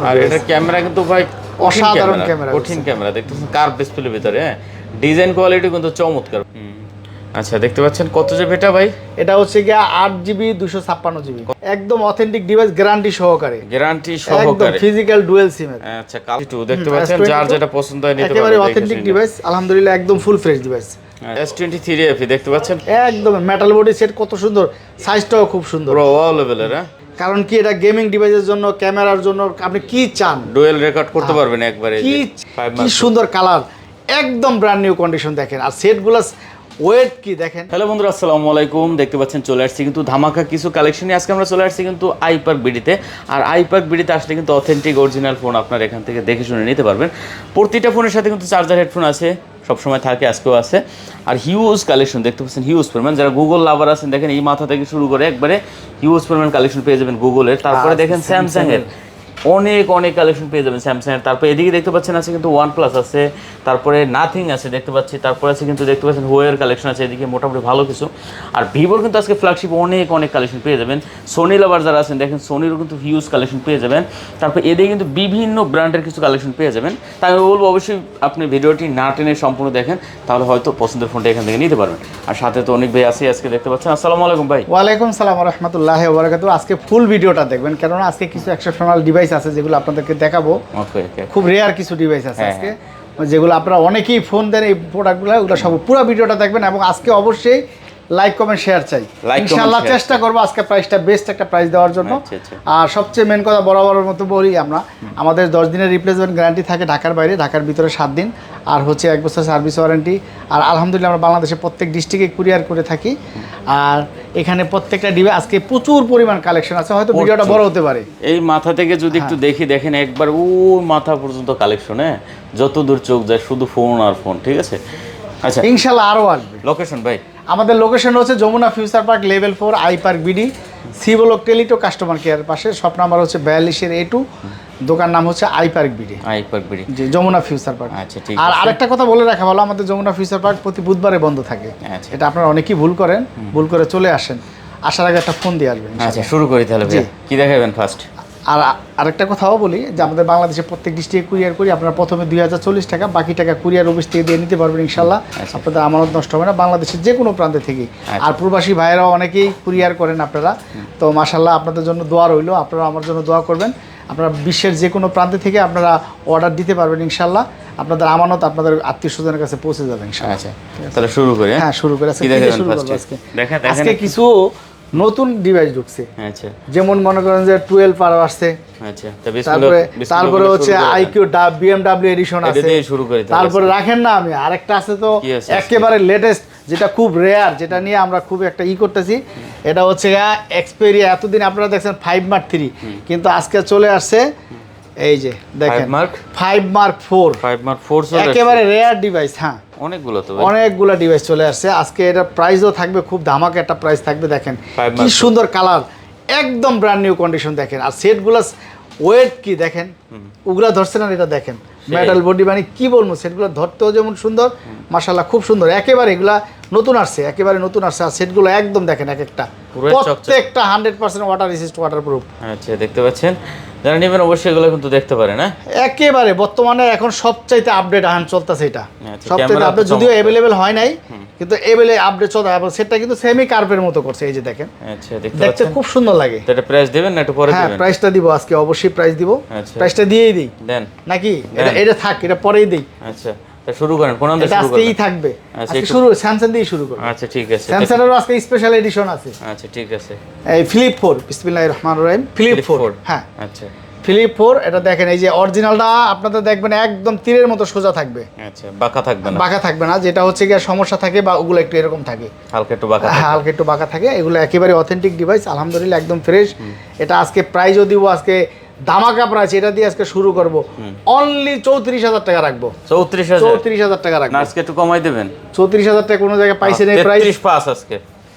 আর এটার ক্যামেরা কিন্তু ভাই অসাধারণ ক্যামেরা, কঠিন ক্যামেরা দেখতেছেন কার্ভ ডিসপ্লের ভিতরে, হ্যাঁ ডিজাইন কোয়ালিটি কিন্তু চমৎকার। আচ্ছা দেখতে পাচ্ছেন কত জিবি এটা ভাই? এটা হচ্ছে গিয়া 8GB 256GB, একদম অথেন্টিক ডিভাইস, গ্যারান্টি সহকারে, গ্যারান্টি একদম সহকারে ফিজিক্যাল ডুয়াল সিম এর। আচ্ছা কালটু দেখতে পাচ্ছেন, যার যেটা পছন্দ হয় নিতে পারবেন। একেবারে অথেন্টিক ডিভাইস, আলহামদুলিল্লাহ একদম full fresh device. S23 FE দেখতে পাচ্ছেন, একদম মেটাল বডি সেট, কত সুন্দর, সাইজটাও খুব সুন্দর, পুরো ওয়াল লেভেলের। হ্যাঁ কারণ কি এটা গেমিং ডিভাইসের জন্য, ক্যামেরার জন্য, আপনি কি চান ডুয়েল রেকর্ড করতে পারবেন একবারে। কি সুন্দর কালার, একদম ব্র্যান্ড নিউ কন্ডিশন। দেখেন আর সেটগুলো ওয়েট কি দেখেন। হ্যালো বন্ধুরা, আসসালামু আলাইকুম। দেখতে পাচ্ছেন চলে আসছি কিন্তু ধামাকা কিছু কালেকশন। আজকে আমরা চলে আসছি কিন্তু আইপার্ক বিডিতে। আর আইপার্ক বিডিতে আসলে কিন্তু অথেন্টিক অরিজিনাল ফোন আপনারা এখান থেকে দেখে শুনে নিতে পারবেন। প্রতিটা ফোনের সাথে কিন্তু চার্জার হেডফোন আছে, সবসময় থাকে, আজকেও আছে। আর হিউজ কালেকশন দেখতে পাচ্ছেন, হিউজ পরিমাণ। যারা গুগল লাভার আছেন দেখেন এই মাথা থেকে শুরু করে একবারে হিউজ পরিমাণ কালেকশন পেয়ে যাবেন গুগলের। তারপরে দেখেন স্যামসাংয়ের অনেক অনেক কালেকশন পেয়ে যাবেন স্যামসাংয়ের। তারপরে এদিকে দেখতে পাচ্ছেন আছে কিন্তু OnePlus আছে, তারপরে নাথিং আছে দেখতে পাচ্ছি, তারপরে আছে কিন্তু দেখতে পাচ্ছেন হুয়ের কালেকশন আছে এদিকে, মোটামুটি ভালো কিছু। আর ভিভোর কিন্তু আজকে ফ্ল্যাগশিপ অনেক অনেক কালেকশন পেয়ে যাবেন। সোনি লাভার যারা আছেন দেখেন সোনিরও কিন্তু হিউজ কালেকশন পেয়ে যাবেন। তারপর এদিকে কিন্তু বিভিন্ন ব্র্যান্ডের কিছু কালেকশন পেয়ে যাবেন। তাই আমি বলবো অবশ্যই আপনি ভিডিওটি না টেনে সম্পূর্ণ দেখেন, তাহলে হয়তো পছন্দের ফোনটা এখান থেকে নিতে পারবেন। আর সাথে তো অনেক ভাই আছে আজকে দেখতে পাচ্ছেন। আসসালামু আলাইকুম ভাই। ওয়ালাইকুম সালাম ওয়া রাহমাতুল্লাহি ওয়া বারাকাতুহু। আজকে ফুল ভিডিওটা দেখবেন, কারণ আজকে কিছু এক্সেপশনাল ডিভাইস আছে যেগুলো আপনাদেরকে দেখাবো। ওকে খুব রেয়ার কিছু ডিভাইস আছে আজকে, যেগুলো আপনারা অনেকেই ফোন দেন এই প্রোডাক্টগুলো, ওগুলো সব পুরো ভিডিওটা দেখবেন। এবং আজকে অবশ্যই লাইক কমেন্ট শেয়ার চাই, ইনশাআল্লাহ চেষ্টা করবো আজকে প্রাইসটা বেস্ট একটা প্রাইস দেওয়ার জন্য। আর সবচেয়ে মেন কথা বরাবরের মতো বলি, আমরা আমাদের 10 দিনের রিপ্লেসমেন্ট গ্যারান্টি থাকে ঢাকার বাইরে, ঢাকার ভিতরে 7 দিন, আর হচ্ছে 1 বছর সার্ভিস ওয়ারেন্টি। আর আলহামদুলিল্লাহ আমরা বাংলাদেশে প্রত্যেক ডিস্ট্রিক্টে কুরিয়ার করে থাকি। আর এখানে প্রত্যেকটা ডিভাইস আজকে প্রচুর পরিমাণ কালেকশন আছে, হয়তো ভিডিওটা বড় হতে পারে। এই মাথা থেকে যদি একটু দেখি দেখেন একবার ও মাথা পর্যন্ত কালেকশন, হ্যাঁ যত দূর চোখ যায় শুধু ফোন আর ফোন, ঠিক আছে। আচ্ছা ইনশাআল্লাহ আরও আসবে। লোকেশন ভাই? আমাদের লোকেশন হচ্ছে Jamuna future park level 4 iPark BD, C block টেলিটো কাস্টমার কেয়ার পাশে, শপ নাম্বার হচ্ছে 42 A2, দোকান নাম হচ্ছে আইপার্ক বিডি। আইপার্ক বিডি জি, যমুনা ফিউচার পার্ক। আচ্ছা ঠিক আর আছে। আরেকটা কথা বলে রাখা ভালো, আমাদের যমুনা ফিউচার পার্ক প্রতি বুধবারে বন্ধ থাকে। আচ্ছা। এটা আপনারা অনেকেই ভুল করেন, ভুল করে চলে আসেন, আসার আগে একটা ফোন দিয়ে আসবেন। আচ্ছা শুরু করি তাহলে ভাই, কি দেখাবেন ফার্স্ট? আর আরেকটা কথাও বলি যে আমাদের বাংলাদেশে প্রত্যেক ডিস্ট্রিক্টে কুরিয়ার করি। আপনারা প্রথমে 2040 টাকা, বাকি টাকা কুরিয়ার অফিস থেকে দিয়ে নিতে পারবেন ইনশাল্লাহ। আপনাদের আমানত নষ্ট হবে না, বাংলাদেশের যে কোনো প্রান্তে থেকে। আর প্রবাসী ভাইয়েরাও অনেকেই কুরিয়ার করেন আপনারা, তো মাশাল্লাহ আপনাদের জন্য দোয়া রইল, আপনারা আমার জন্য দোয়া করবেন। আপনারা বিশ্বের যে কোনো প্রান্তে থেকে আপনারা অর্ডার দিতে পারবেন ইনশাল্লাহ। আপনাদের আমানত আপনাদের আত্মীয় স্বজনের কাছে পৌঁছে যাবে ইনশাল্লাহ। আচ্ছা তাহলে শুরু করি। হ্যাঁ শুরু করে আজকে কিছু নতুন ডিভাইস ঢুকছে। আচ্ছা যেমন মনে করেন যে 12 Pro আসছে। আচ্ছা তারপরে হচ্ছে আইকিউ BMW এডিশন আছে। শুরু করি তারপরে রাখেন না, আমি আরেকটা আছে তো একেবারে লেটেস্ট, যেটা খুব রেয়ার, যেটা নিয়ে আমরা খুব একটা করতেছি। এটা হচ্ছে এক্সপেরিয়া। এতদিন আপনারা দেখছেন 5 Mark 3, কিন্তু আজকে চলে আসছে এই যে দেখেন 5 Mark 4 একেবারে রেয়ার ডিভাইস। হ্যাঁ অনেকগুলো ডিভাইস চলে আসছে আজকে। এটা প্রাইসও থাকবে খুব ধামাকা একটা প্রাইস থাকবে। দেখেন কি সুন্দর কালার, একদম ব্র্যান্ড নিউ কন্ডিশন। দেখেন আর সেটগুলো ওয়েট কি দেখেন, ওগুলা ধরছে না, এটা দেখেন মেটাল বডি, মানে কি বলবো, সেটগুলো ধরতেও যেমন সুন্দর, মাশাআল্লাহ খুব সুন্দর। একেবারে এগুলা নতুন আসছে, একেবারে নতুন আসছে। আর সেটগুলো একদম দেখেন এক একটা প্রত্যেকটা 100% ওয়াটার রেসিস্ট, ওয়াটারপ্রুফ। আচ্ছা দেখতে পাচ্ছেন, যারা নেবেন অবশ্যই এগুলো কিন্তু দেখতে পারেন। হ্যাঁ একেবারে বর্তমানে এখন সবচাইতে আপডেট চলতেছে এটা, সবচাইতে আপডেট, যদিও অ্যাভেলেবেল হয় নাই কিন্তু আপডেট চলতে হবে। সেটা কিন্তু সেমি কার্ভের মতো করছে, এই যে দেখেন। আচ্ছা দেখতে খুব সুন্দর লাগে। এটা প্রাইস দিবেন না একটু পরে দিবেন? হ্যাঁ প্রাইসটা দিব আজকে, অবশ্যই প্রাইস দিব। প্রাইসটা দিয়েই দেই দেন নাকি? এটা থাক, এটা পরেই দেই। আচ্ছা শুরু করেন, কোন নাম দিয়ে শুরু করবেন? আজকেই থাকবে, আজকে শুরু স্যামসাং দিয়ে শুরু করব। আচ্ছা ঠিক আছে, স্যামসাং এর আজকে স্পেশাল এডিশন আছে। আচ্ছা ঠিক আছে। এই ফ্লিপ 4, বিসমিল্লাহির রহমানির রহিম, ফ্লিপ 4। হ্যাঁ আচ্ছা ফ্লিপ 4, এটা দেখেন এই যে অরিজিনালটা আপনাদের দেখবেন একদম তীরের মতো সোজা থাকবে। আচ্ছা বাঁকা থাকবে না? বাঁকা থাকবে না, যেটা হচ্ছে গিয়ে সমস্যা থাকে বা ওগুলো একটু এরকম থাকে, হালকা একটু বাঁকা। হ্যাঁ হালকা একটু বাঁকা থাকে। এগুলো একেবারে অথেন্টিক ডিভাইস, আলহামদুলিল্লাহ একদম ফ্রেশ। এটা আজকে প্রাইসও দিব, আজকে ধামাকা প্রাইস, এটা দিয়ে আজকে শুরু করব। অনলি 34,000 টাকা রাখবো। 34,000 টাকা রাখবো। আজকে একটু কমাই দেবেন। 34,000 টাকা কোন জায়গায় পাইছেন এই প্রাইস? 33 পাস আজকে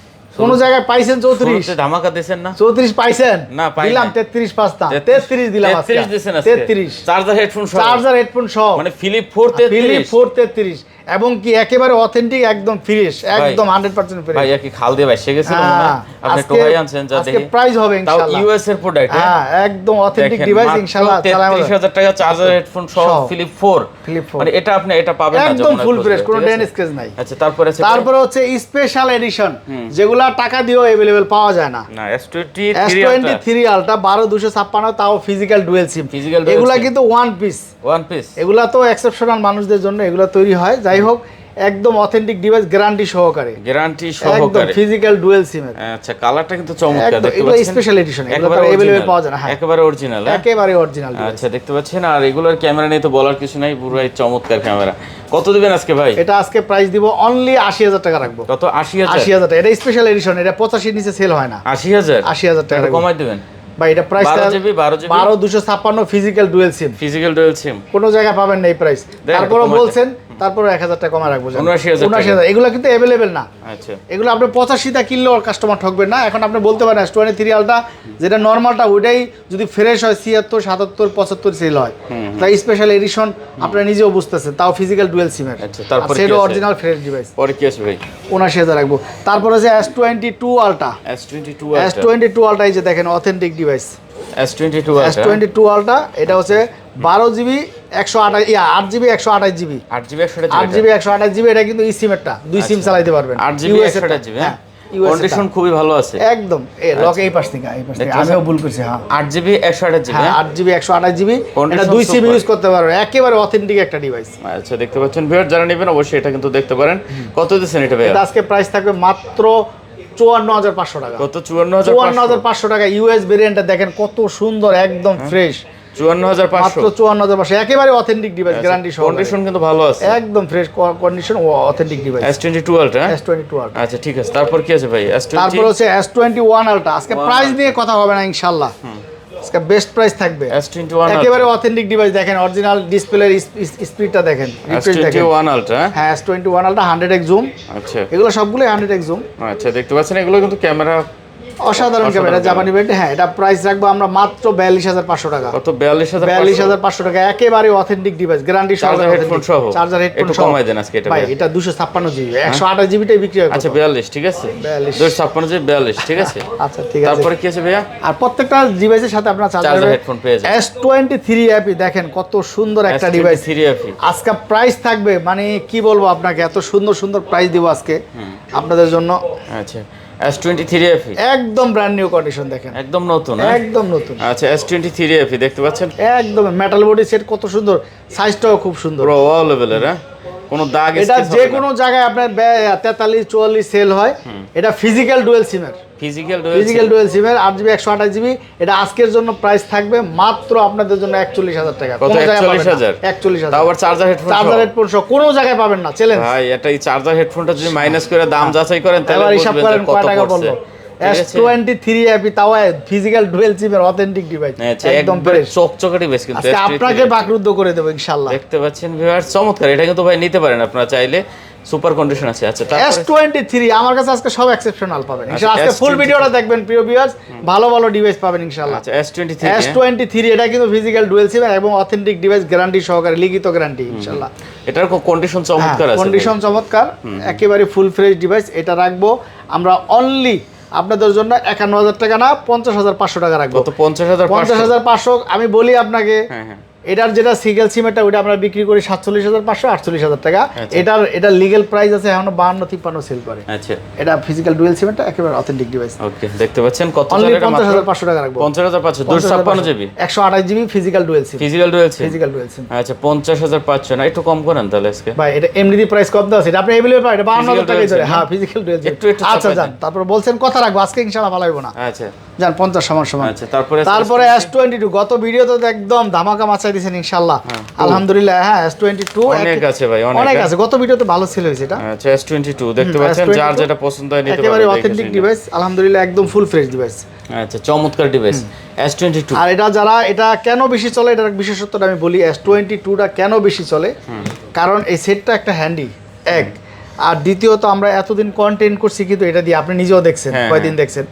কোন জায়গায় পাইছেন? 34 ধামাকা দিবেন না? 34 পাইছেন না? দিলাম 33 পাস না, 33 দিলাম আজকে। 33 দিবেন আজকে। 33 চার্জার হেডফোন সহ, চার্জার হেডফোন সহ, মানে ফিলিপ 4 33। ফিলিপ 4 33 এবং কি একেবারে অথেন্টিক, একদম ফ্রেশ, একদম 100% ফ্রেশ। ভাই কি খাল দিয়ে বাইসে গেছিল মনে হয়, আপনি টোকাই আনছেন যা দেখি। আজকে প্রাইস হবে ইনশাআল্লাহ, তাও ইউএস এর প্রোডাক্ট। হ্যাঁ একদম অথেন্টিক ডিভাইস ইনশাআল্লাহ। 33000 টাকা চার্জার হেডফোন সহ ফিলিপ 4, মানে এটা আপনি এটা পাবেন না একদম ফুল ফ্রেশ, কোনো ডেন স্ক্র্যাচ নাই। আচ্ছা তারপরে হচ্ছে স্পেশাল এডিশন, যেগুলা টাকা দিয়েও अवेलेबल পাওয়া যায় না। না S23 আলট্রা 12256, তাও ফিজিক্যাল ডুয়াল সিম। এগুলা কিন্তু ওয়ান পিস, এগুলা তো এক্সেপশনাল মানুষদের জন্য এগুলা তৈরি হয়। যাই হোক, একদম অথেন্টিক ডিভাইস, গ্যারান্টি সহকারে, একদম ফিজিক্যাল ডুয়াল সিম এর। আচ্ছা কালারটা কিন্তু চমৎকার দেখতে এগুলো পাচ্ছেন, স্পেশাল এডিশন, এগুলো তো अवेलेबल পাওয়া যায় না। হ্যাঁ একেবারে অরিজিনাল, একেবারে অরিজিনাল। আচ্ছা দেখতে পাচ্ছেন, আর এগুলোর ক্যামেরা নিয়ে তো বলার কিছু নাই, পুরোই চমৎকার ক্যামেরা। কত দিবেন আজকে ভাই? এটা আজকে প্রাইস দিব অনলি 80000 টাকা রাখবো। কত? 80000 টাকা। এটা স্পেশাল এডিশন, এটা 85 নিচে সেল হয় না। 80000 টাকা কমাই দিবেন ভাই। এটা প্রাইস 12256 ফিজিক্যাল ডুয়াল সিম, কোনো জায়গায় পাবেন না এই প্রাইস। তারপরে বলছেন, তারপরে 1000 টাকা কমা রাখবো, 79000। এগুলো কিন্তু अवेलेबल না। আচ্ছা এগুলো আপনি 85টা কিনলেও কাস্টমার ঠকবেন না। এখন আপনি বলতে পারেন S23 আলট্রা যেটা নরমালটা, ওইটাই যদি ফ্রেশ হয় 76, 77, 75 সেল হয়, তাই স্পেশাল এডিশন আপনারা নিজেও বুঝতেছেন, তাও ফিজিক্যাল ডুয়াল সিমের। আচ্ছা তারপরে সেটা অরিজিনাল ফ্রেশ ডিভাইস। পরে কি আছে ভাই? 79000 রাখবো। তারপরে যে S22 আলট্রা, S22 আলট্রা, এই যে দেখেন অথেন্টিক ডিভাইস। S22 আলট্রা এটা হচ্ছে 12GB 128 8GB 128GB। এটা কিন্তু ই সিমেরটা, দুই সিম চালাতে পারবেন। 8GB 128GB, হ্যাঁ কন্ডিশন খুবই ভালো আছে একদম। লক এই পাশ থেকে আমিও ভুল করছি। হ্যাঁ 8GB 128GB, হ্যাঁ 8GB 128GB, এটা দুই সিম ইউজ করতে পারবেন, একেবারে অথেন্টিক একটা ডিভাইস। আচ্ছা দেখতে পাচ্ছেন ভিউয়ার, যারা নেবেন অবশ্যই এটা কিন্তু দেখতে পারেন। কত দিচ্ছেন এটা ভাই? এটা আজকে প্রাইস থাকবে মাত্র 54500 টাকা। কত? 54500 টাকা। ইউএস ভেরিয়েন্টটা দেখেন কত সুন্দর, একদম ফ্রেশ। 54500, মাত্র 54500, একেবারে অথেন্টিক ডিভাইস, গ্যারান্টি সহ। কন্ডিশন কিন্তু ভালো আছে, একদম fresh condition, authentic device. S22 ultra, S22 ultra. আচ্ছা ঠিক আছে, তারপর কি আছে ভাই? তারপর হচ্ছে S21 আলট্রা। আজকে প্রাইস নিয়ে কথা হবে না ইনশাআল্লাহ, আজকে বেস্ট প্রাইস থাকবে। S21 একেবারে অথেন্টিক ডিভাইস, দেখেন অরিজিনাল ডিসপ্লের স্পিডটা দেখেন, S21 আলট্রা, হ্যাঁ S21 আলট্রা 100x জুম। আচ্ছা এগুলো সবগুলো 100x জুম। আচ্ছা দেখতে পাচ্ছেন, এগুলো কিন্তু ক্যামেরা অসাধারণ ক্যামেরা, জাপানি ব্র্যান্ড। হ্যাঁ এটা প্রাইস রাখবো আমরা মাত্র 42500 টাকা। কত? 42500 টাকা। একেবারে অথেন্টিক ডিভাইস, গ্যারান্টি সহ, হেডফোন সহ, চার্জার হেডফোন একটু সহ। কমাই দেন আজকে এটা ভাই। এটা 256GB, 128GB টাই বিক্রি হয়। আচ্ছা 42, ঠিক আছে 256GB 42, ঠিক আছে। আচ্ছা ঠিক আছে। তারপরে কি আছে ভাইয়া? আর প্রত্যেকটা ডিভাইসের সাথে আপনারা চার্জার হেডফোন পেয়ে যাবেন। S23 অ্যাপি দেখেন কত সুন্দর একটা ডিভাইস। আজকে প্রাইস থাকবে, মানে কি বলবো আপনাকে, এত সুন্দর সুন্দর প্রাইস দিব আজকে আপনাদের জন্য। আচ্ছা S23 FE একদম ব্র্যান্ড নিউ কন্ডিশন, দেখেন একদম নতুন, একদম নতুন। আচ্ছা S23 FE দেখতে পাচ্ছেন, একদম মেটাল বডি সেট, কত সুন্দর, সাইজটাও খুব সুন্দর, পুরো অল লেভেলের। কোনো দাগ, এটা যে কোনো জায়গায় আপনার 43 44 সেল হয়। এটা ফিজিক্যাল ডুয়াল সিমের, ফিজিক্যাল ডুয়াল সিমের 8GB 128GB। এটা আজকের জন্য প্রাইস থাকবে মাত্র আপনাদের জন্য 41000 টাকা। কত? 41000। তাও আবার চার্জার হেডফোন সহ কোনো জায়গায় পাবেন না। চ্যালেঞ্জ ভাই, এটা এই চার্জার হেডফোনটা যদি মাইনাস করে দাম যাচাই করেন তাহলে হিসাব করেন কত টাকা পড়লো। S23 অ্যাপি, তাও ফিজিক্যাল ডুয়াল সিমের অথেন্টিক ডিভাইস, একদম ফ্রেশ চকচকে ডিভাইস। কিন্তু আপনাকে বাকরুদ্ধ করে দেব ইনশাআল্লাহ। দেখতে পাচ্ছেন ভিউয়ার্স, চমৎকার। এটা কিন্তু ভাই নিতে পারেন আপনারা চাইলে, সুপার কন্ডিশন আছে। আচ্ছা S23 আমার কাছে আজকে সব এক্সেপশনাল পাবেন ইনশাআল্লাহ। আজকে ফুল ভিডিওটা দেখবেন প্রিয় ভিউয়ার্স, ভালো ভালো ডিভাইস পাবেন ইনশাআল্লাহ। আচ্ছা S23 এটা কিন্তু ফিজিক্যাল ডুয়াল সিম এবং অথেন্টিক ডিভাইস, গ্যারান্টি সহকারে, লিখিত গ্যারান্টি ইনশাআল্লাহ। এটার কন্ডিশন চমৎকার আছে, কন্ডিশন চমৎকার, একেবারে ফুল ফ্রেশ ডিভাইস। এটা রাখবো আমরা অনলি আপনাদের জন্য 51000 টাকা না, 50500 টাকা রাখবো। কত? 50500। আমি বলি আপনাকে, এটার যেটা সিঙ্গেল সিম, ওটা আমরা বিক্রি করি 47500 48000 টাকা। এটা লিগ্যাল প্রাইস আছে এখন 52 53 সেল করে। আচ্ছা এটা ফিজিক্যাল ডুয়াল সিম, একেবারে অথেন্টিক ডিভাইস। ওকে দেখতে পাচ্ছেন কত? অনলি 50500 টাকা রাখবো। 50500 256GB 128GB physical dual SIM. আচ্ছা 50500 না, একটু কম করেন তাহলে আজকে ভাই। এটা এমনিতে প্রাইস কম দাও, এটা আপনি अवेलेबल পাবেন, এটা 52000 টাকায় ধরে। হ্যাঁ ফিজিক্যাল ডুয়াল সিম। আচ্ছা যান, তারপর বলছেন কথা রাখবো আজকে ইনশাআল্লাহ, ভালো হইবো না। আচ্ছা যান 50 সমান। আচ্ছা তারপরে S22 গত ভিডিওতে একদম ধামাকা মাচাই দিয়েছেন ইনশাআল্লাহ, আলহামদুলিল্লাহ। হ্যাঁ S22 অনেক আছে ভাই, অনেক আছে। গত ভিডিওতে ভালো সেল হয়েছে এটা। আচ্ছা S22 দেখতে পাচ্ছেন, যার যেটা পছন্দ হয় নিতে পারেন। একেবারে অথেন্টিক ডিভাইস, আলহামদুলিল্লাহ, একদম ফুল ফ্রেশ ডিভাইস। আচ্ছা চমৎকার ডিভাইস S22। আর এটা কেন বেশি চলে, এটার বিশেষত্বটা আমি বলি। S22টা কেন বেশি চলে, কারণ এই সেটটা একটা হ্যান্ডি এক, আর দ্বিতীয়ত আমরা এতদিন কন্টেন্ট করছি, কিন্তু এটা দিয়ে আপনি নিজেও দেখছেন, কয়দিন দেখছেন।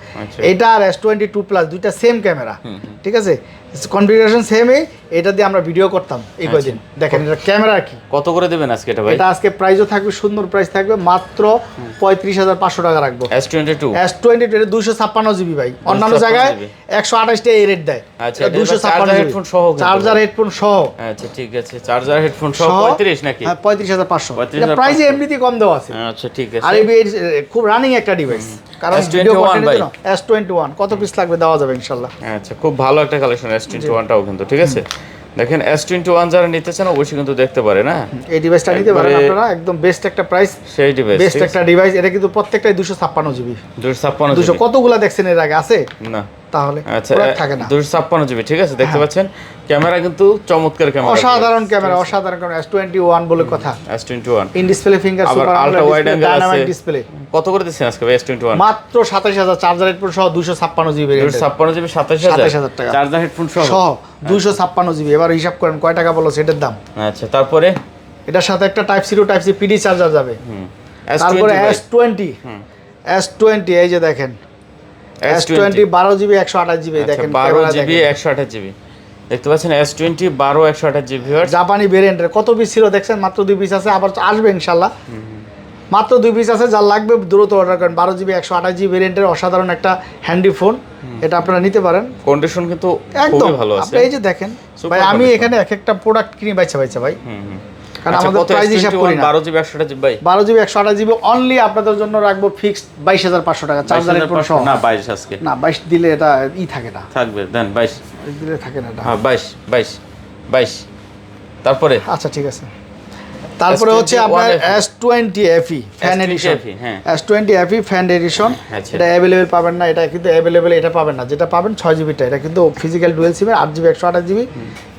এটা আর S22 প্লাস দুইটা সেম ক্যামেরা, ঠিক আছে। কনফিগারেশন সেমই, এটা দিয়ে আমরা ভিডিও করতাম এই কয়দিন। দেখেন এটা ক্যামেরা কি কত করে দেবেন আজকে এটা ভাই? এটা আজকে প্রাইসও থাকবে, সুন্দর প্রাইস থাকবে, মাত্র 35,500 টাকা রাখবো। S22 এটা 256 জিবি ভাই, অন্যান্য জায়গায় 128 টা এই রেট দেয়। আচ্ছা, এটা 256 হেডফোন সহ, চার্জার হেডফোন সহ। আচ্ছা ঠিক আছে, চার্জার হেডফোন সহ 35 নাকি? হ্যাঁ 35,500। এটা প্রাইস এমনিতেই কম দেওয়া আছে। আচ্ছা ঠিক আছে। আর এই খুব রানিং একটা ডিভাইস, কারণ ভিডিও কন্টেন্টের জন্য S21 কত পিস লাগবে দেওয়া যাবে ইনশাআল্লাহ। আচ্ছা খুব ভালো একটা কালেকশন S21 টাও কিন্তু, ঠিক আছে। দেখেন S21 যারা নিতে চান অবশ্যই কিন্তু দেখতে পারে না, এই ডিভাইসটা নিতে পারেন আপনারা, একদম বেস্ট একটা প্রাইস, সেই ডিভাইস, বেস্ট একটা ডিভাইস। এটা কিন্তু প্রত্যেকটাই 256 জিবি। 256 কতগুলা দেখছেন এর আগে আছে না? তাহলে আচ্ছা থাকে না। 256 জিবি, ঠিক আছে। দেখতে পাচ্ছেন ক্যামেরা কিন্তু চমৎকার ক্যামেরা, অসাধারণ ক্যামেরা, অসাধারণ ক্যামেরা। S21 বলে কথা। S21 in display finger super ultra wide angle dynamic display. কত করে দিচ্ছেন আজকে ভাই S21? মাত্র 27000, চার্জার হেডফোন সহ 256 জিবি। 256 জিবি 27000 টাকা, চার্জার হেডফোন সহ 256 জিবি। এবার হিসাব করেন কয় টাকা বলো সেটার দাম। আচ্ছা তারপরে এটার সাথে একটা type C to type C PD charger যাবে। তারপরে S20 এই যে দেখেন S20 12 জিবি 128 জিবি। দেখেন 12 জিবি 128 জিবি দেখতে পাচ্ছেন, S20 12 128 জিবি। জাপানি ভেরিয়েন্টের কত পিস ছিল দেখছেন? মাত্র 2 পিস আছে, আবার আসবে ইনশাআল্লাহ। মাত্র 2 পিস আছে, যার লাগবে দ্রুত অর্ডার করেন। 12 জিবি 128 জিবি ভেরিয়েন্টের অসাধারণ একটা হ্যান্ডি ফোন, এটা আপনারা নিতে পারেন। কন্ডিশন কিন্তু একদম খুবই ভালো আছে। আপনি এই যে দেখেন ভাই, আমি এখানে এক একটা প্রোডাক্ট কিনি বাইচা ভাই, কারণ আমাদের প্রাইস হিসাব করি না। 12 জিবি 128 জিবি ভাই, 12 জিবি 128 জিবি অনলি আপনাদের জন্য রাখবো ফিক্সড 22500 টাকা, চার্জার হেডফোন সহ। না 22 আজকে না 22 দিলে এটা থাকে না, থাকবে দেন 22 দিলে থাকে না এটা। হ্যাঁ 22 তারপরে আচ্ছা ঠিক আছে। তারপরে হচ্ছে আপনার S20 FE fan addition. S20 FE fan addition, এটা अवेलेबल পাবেন না, এটা কিন্তু अवेलेबल এটা পাবেন না। যেটা পাবেন 6 জিবি টা, এটা কিন্তু physical dual SIM 8 GB 128 GB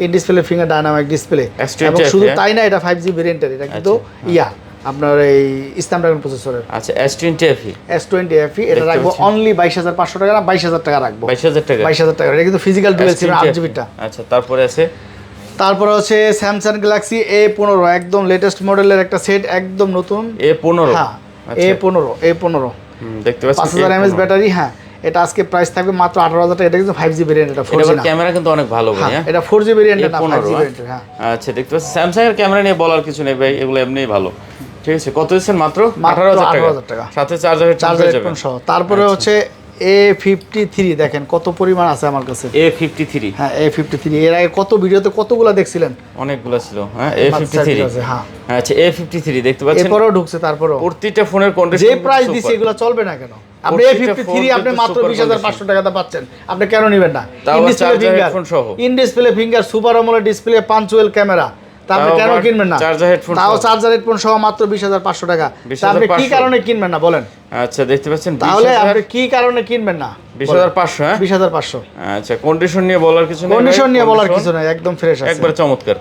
in display finger dynamic display. এবং শুধু তাই না, এটা 5G ভেরিয়েন্টের, এটা কিন্তু আপনার এই স্ন্যাপড্রাগন প্রসেসরের। আচ্ছা S20 FE এটা রাখবো অনলি 22500 টাকা, না 22000 টাকা রাখবো। 22000 টাকা, এটা কিন্তু ফিজিক্যাল ডুয়াল সিম 8 জিবি টা। আচ্ছা তারপরে আছে, তারপরে হচ্ছে স্যামসাং গ্যালাক্সি A15, একদম লেটেস্ট মডেলের একটা সেট, একদম নতুন। A15, হ্যাঁ A15 দেখতে পাচ্ছেন 5000 mAh ব্যাটারি। হ্যাঁ এটা আজকে প্রাইস থাকবে মাত্র 18000 টাকা। এটা কিন্তু 5G ভেরিয়েন্ট, এটা 4G না। ক্যামেরা কিন্তু অনেক ভালো ভাই, হ্যাঁ এটা 4G ভেরিয়েন্ট না, 5G ভেরিয়েন্ট। হ্যাঁ আচ্ছা দেখতে পাচ্ছেন স্যামসাং এর ক্যামেরা নিয়ে বলার কিছু নেই ভাই, এগুলো এমনিই ভালো, ঠিক আছে। কত দিচ্ছেন? মাত্র 18000 টাকা, সাথে চার্জার হেডফোন সহ। তারপরে হচ্ছে A53, দেখেন কত পরিমাণ আছে আমার কাছে। A53, হ্যাঁ A53 এর আগে কত ভিডিওতে কতগুলা দেখছিলেন? অনেকগুলো ছিল। হ্যাঁ A53, হ্যাঁ আচ্ছা A53 দেখতে পাচ্ছেন, এরপরও ঢুকছে। তারপরও প্রতিটা ফোনের কন্ডিশন যে প্রাইস দিছে এগুলো চলবে না কেন? আপনি A53 আপনি মাত্র 20500 টাকাতে পাচ্ছেন, আপনি কেন নেবেন না? In display finger super AMOLED display, punctual camera, আপনি কেন কিনবেন না? তাও চার্জার হেডফোন সহ মাত্র 20500 টাকা। আপনি কি কারণে কিনবেন না বলেন? আচ্ছা দেখতে পাচ্ছেন, তাহলে আপনি কি কারণে কিনবেন না? 20500, হ্যাঁ 20500। আচ্ছা কন্ডিশন নিয়ে বলার কিছু নেই, কন্ডিশন নিয়ে বলার কিছু নাই, একদম ফ্রেশ আছে, একবার চমৎকার।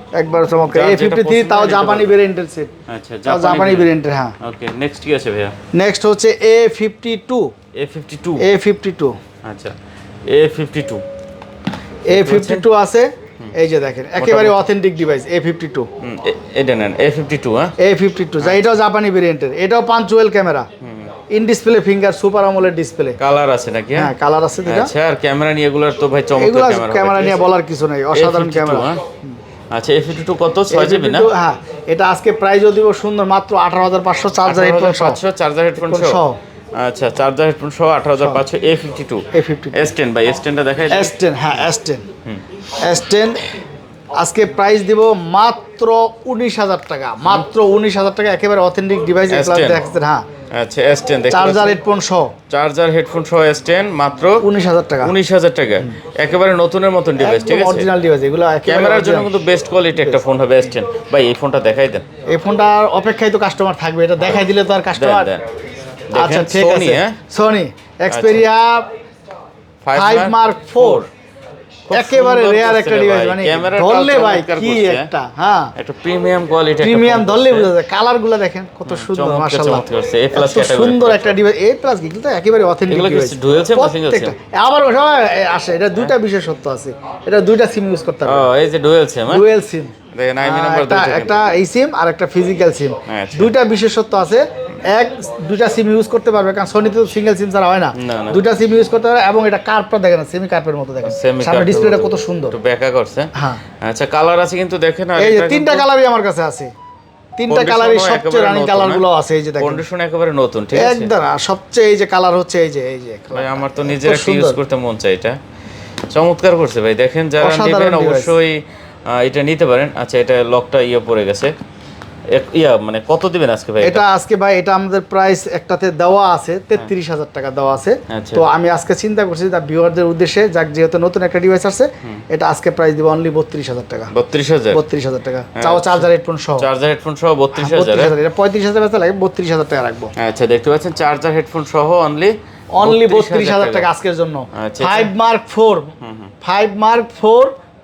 A53 তাও জাপানি ভেরিয়েন্টের সেট। আচ্ছা জাপানি ভেরিয়েন্টের। হ্যাঁ ওকে, নেক্সট কি আছে ভাইয়া? নেক্সট হচ্ছে A52। আচ্ছা A52 আছে, এই যে দেখেন একেবারে অথেন্টিক ডিভাইস A52। এটা নেন A52, হ্যাঁ A52 যা, এটাও জাপানি ভেরিয়েন্টের, এটাও punctual camera, in display finger super AMOLED display. Colour আছে নাকি? হ্যাঁ কালার আছে দুটো। আচ্ছা আর ক্যামেরা নিয়ে এগুলোর তো ভাই চমৎকার ক্যামেরা নিয়ে বলার কিছু নাই, অসাধারণ ক্যামেরা। আচ্ছা A52 কত? 6 জিবি না? হ্যাঁ এটা আজকে প্রাইসও দিব সুন্দর, মাত্র 18500, চার্জার হেডফোন সহ। চার্জার হেডফোন সহ। আচ্ছা চার্জার হেডফোন সহ 18500 A52। S10 ভাই, S10 টা দেখাই। S10, হ্যাঁ S10 আজকে প্রাইস দিব মাত্র 19000 টাকা, মাত্র 19000 টাকা, একেবারে অথেন্টিক ডিভাইস। দেখছেন? হ্যাঁ আচ্ছা S10 দেখুন, চার্জার হেডফোন সহ S10 মাত্র 19000 টাকা। 19000 টাকা, একেবারে নতুনের মতন ডিভাইস, ঠিক আছে, অরিজিনাল ডিভাইস। এগুলো ক্যামেরার জন্য কিন্তু বেস্ট কোয়ালিটি একটা ফোন হবে S10 ভাই। এই ফোনটা দেখাই দেন। এই ফোনটার অপেক্ষায় তো কাস্টমার থাকবে, এটা দেখাই দিলে তো আর কাস্টমার। আচ্ছা ঠিক আছে, সোনি Xperia 5 Mark 4, একেবারে রেয়ার একটা ডিভাইস, মানে ধরলে ভাই কি একটা, হ্যাঁ একটা প্রিমিয়াম কোয়ালিটি, প্রিমিয়াম ধরলে বোঝা যায়। কালারগুলো দেখেন কত সুন্দর, মাশাআল্লাহ সুন্দর একটা ডিভাইস। A+ কিন্তু একেবারে অথেন্টিক ডিভাইস। ডুয়াল সিম না সিঙ্গেল সিম? আবার সবাই আসে, এটা দুইটা বিশেষত্ব আছে, এটা দুইটা সিম ইউজ করতে হবে। এই যে ডুয়াল সিম, ডুয়াল সিম দেখেন আইমি নাম্বার একটা এই সিম আর একটা ফিজিক্যাল সিম, দুইটা বিশেষত্ব আছে। দুইটা সিম ইউজ করতে পারবে, কারণ সোনিতে তো সিঙ্গেল সিম ছাড়া হয় না, দুইটা সিম ইউজ করতে পারবে। এবং এটা কার্ভটা দেখেন, সেমি কার্ভের মতো দেখেন, সামনে ডিসপ্লেটা কত সুন্দর, একটু ব্যাকা করছে। হ্যাঁ আচ্ছা, কালার আছে কিন্তু দেখেন, আর এই যে তিনটা কালারই আমার কাছে আছে, তিনটা কালারই সবচেয়ে রানিং কালারগুলো আছে। এই যে দেখেন কন্ডিশন একেবারে নতুন, ঠিক আছে একদম। আর সবচেয়ে এই যে কালার হচ্ছে এই যে ভাই, আমার তো নিজের একটা ইউজ করতে মন চাই, এটা চমৎকার করছে ভাই। দেখেন যারা নেবেন অবশ্যই এটা নিতে পারেন। আচ্ছা, এটা লকটা পড়ে গেছে, মানে কত দিবেন আজকে ভাই? এটা আজকে ভাই, এটা আমাদের প্রাইস একটাতে দেওয়া আছে 33,000 টাকা দেওয়া আছে। তো আমি আজকে চিন্তা করছি যে ভিউয়ারদের উদ্দেশ্যে, যাক যেহেতু নতুন একটা ডিভাইস আছে, এটা আজকে প্রাইস দিব অনলি 32,000 টাকা। 32,000 টাকা চাও, চার্জার হেডফোন সহ। চার্জার হেডফোন সহ 32,000। এটা 35,000 বেচা লাগে, 32,000 টাকা রাখবো। আচ্ছা, দেখতে পাচ্ছেন চার্জার হেডফোন সহ অনলি 32,000 টাকা আজকের জন্য। 5 Mark 4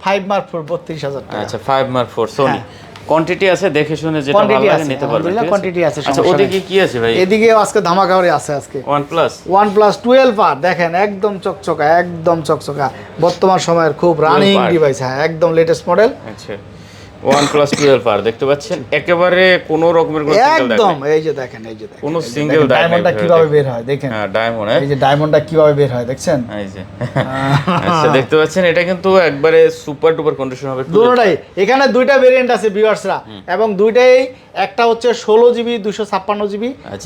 32,000 টাকা। আচ্ছা, 5 Mark 4 সোনি। কোয়ান্টিটি আছে, দেখে শুনে যেটা ভালো লাগে নিতে পারবেন। কোয়ান্টিটি আছে। আচ্ছা, ওদিকে কি আছে ভাই? এদিকে আজকে ধামাকাওয়ারে আছে আজকে OnePlus 12 দেখেন, একদম চকচকা, একদম চকচকা, বর্তমান সময়ের খুব রানিং ডিভাইস। হ্যাঁ, একদম লেটেস্ট মডেল। আচ্ছা, OnePlus 12 দেখতে পাচ্ছেন, একেবারে কোনো রকমের কোনো সিঙ্গেল একদম। এই যে দেখেন, এই যে কোনো সিঙ্গেল ডায়মন্ডটা কিভাবে বের হয় দেখেন। হ্যাঁ, ডায়মন্ড, এই যে ডায়মন্ডটা কিভাবে বের হয় দেখছেন, এই যে। আচ্ছা, দেখতে পাচ্ছেন, এটা কিন্তু একবারে সুপার ডুপার কন্ডিশন হবে দুটোটাই। এখানে দুইটা ভেরিয়েন্ট আছে ভিউয়ার্সরা, এবং দুইটাই, একটা হচ্ছে 16GB 256GB,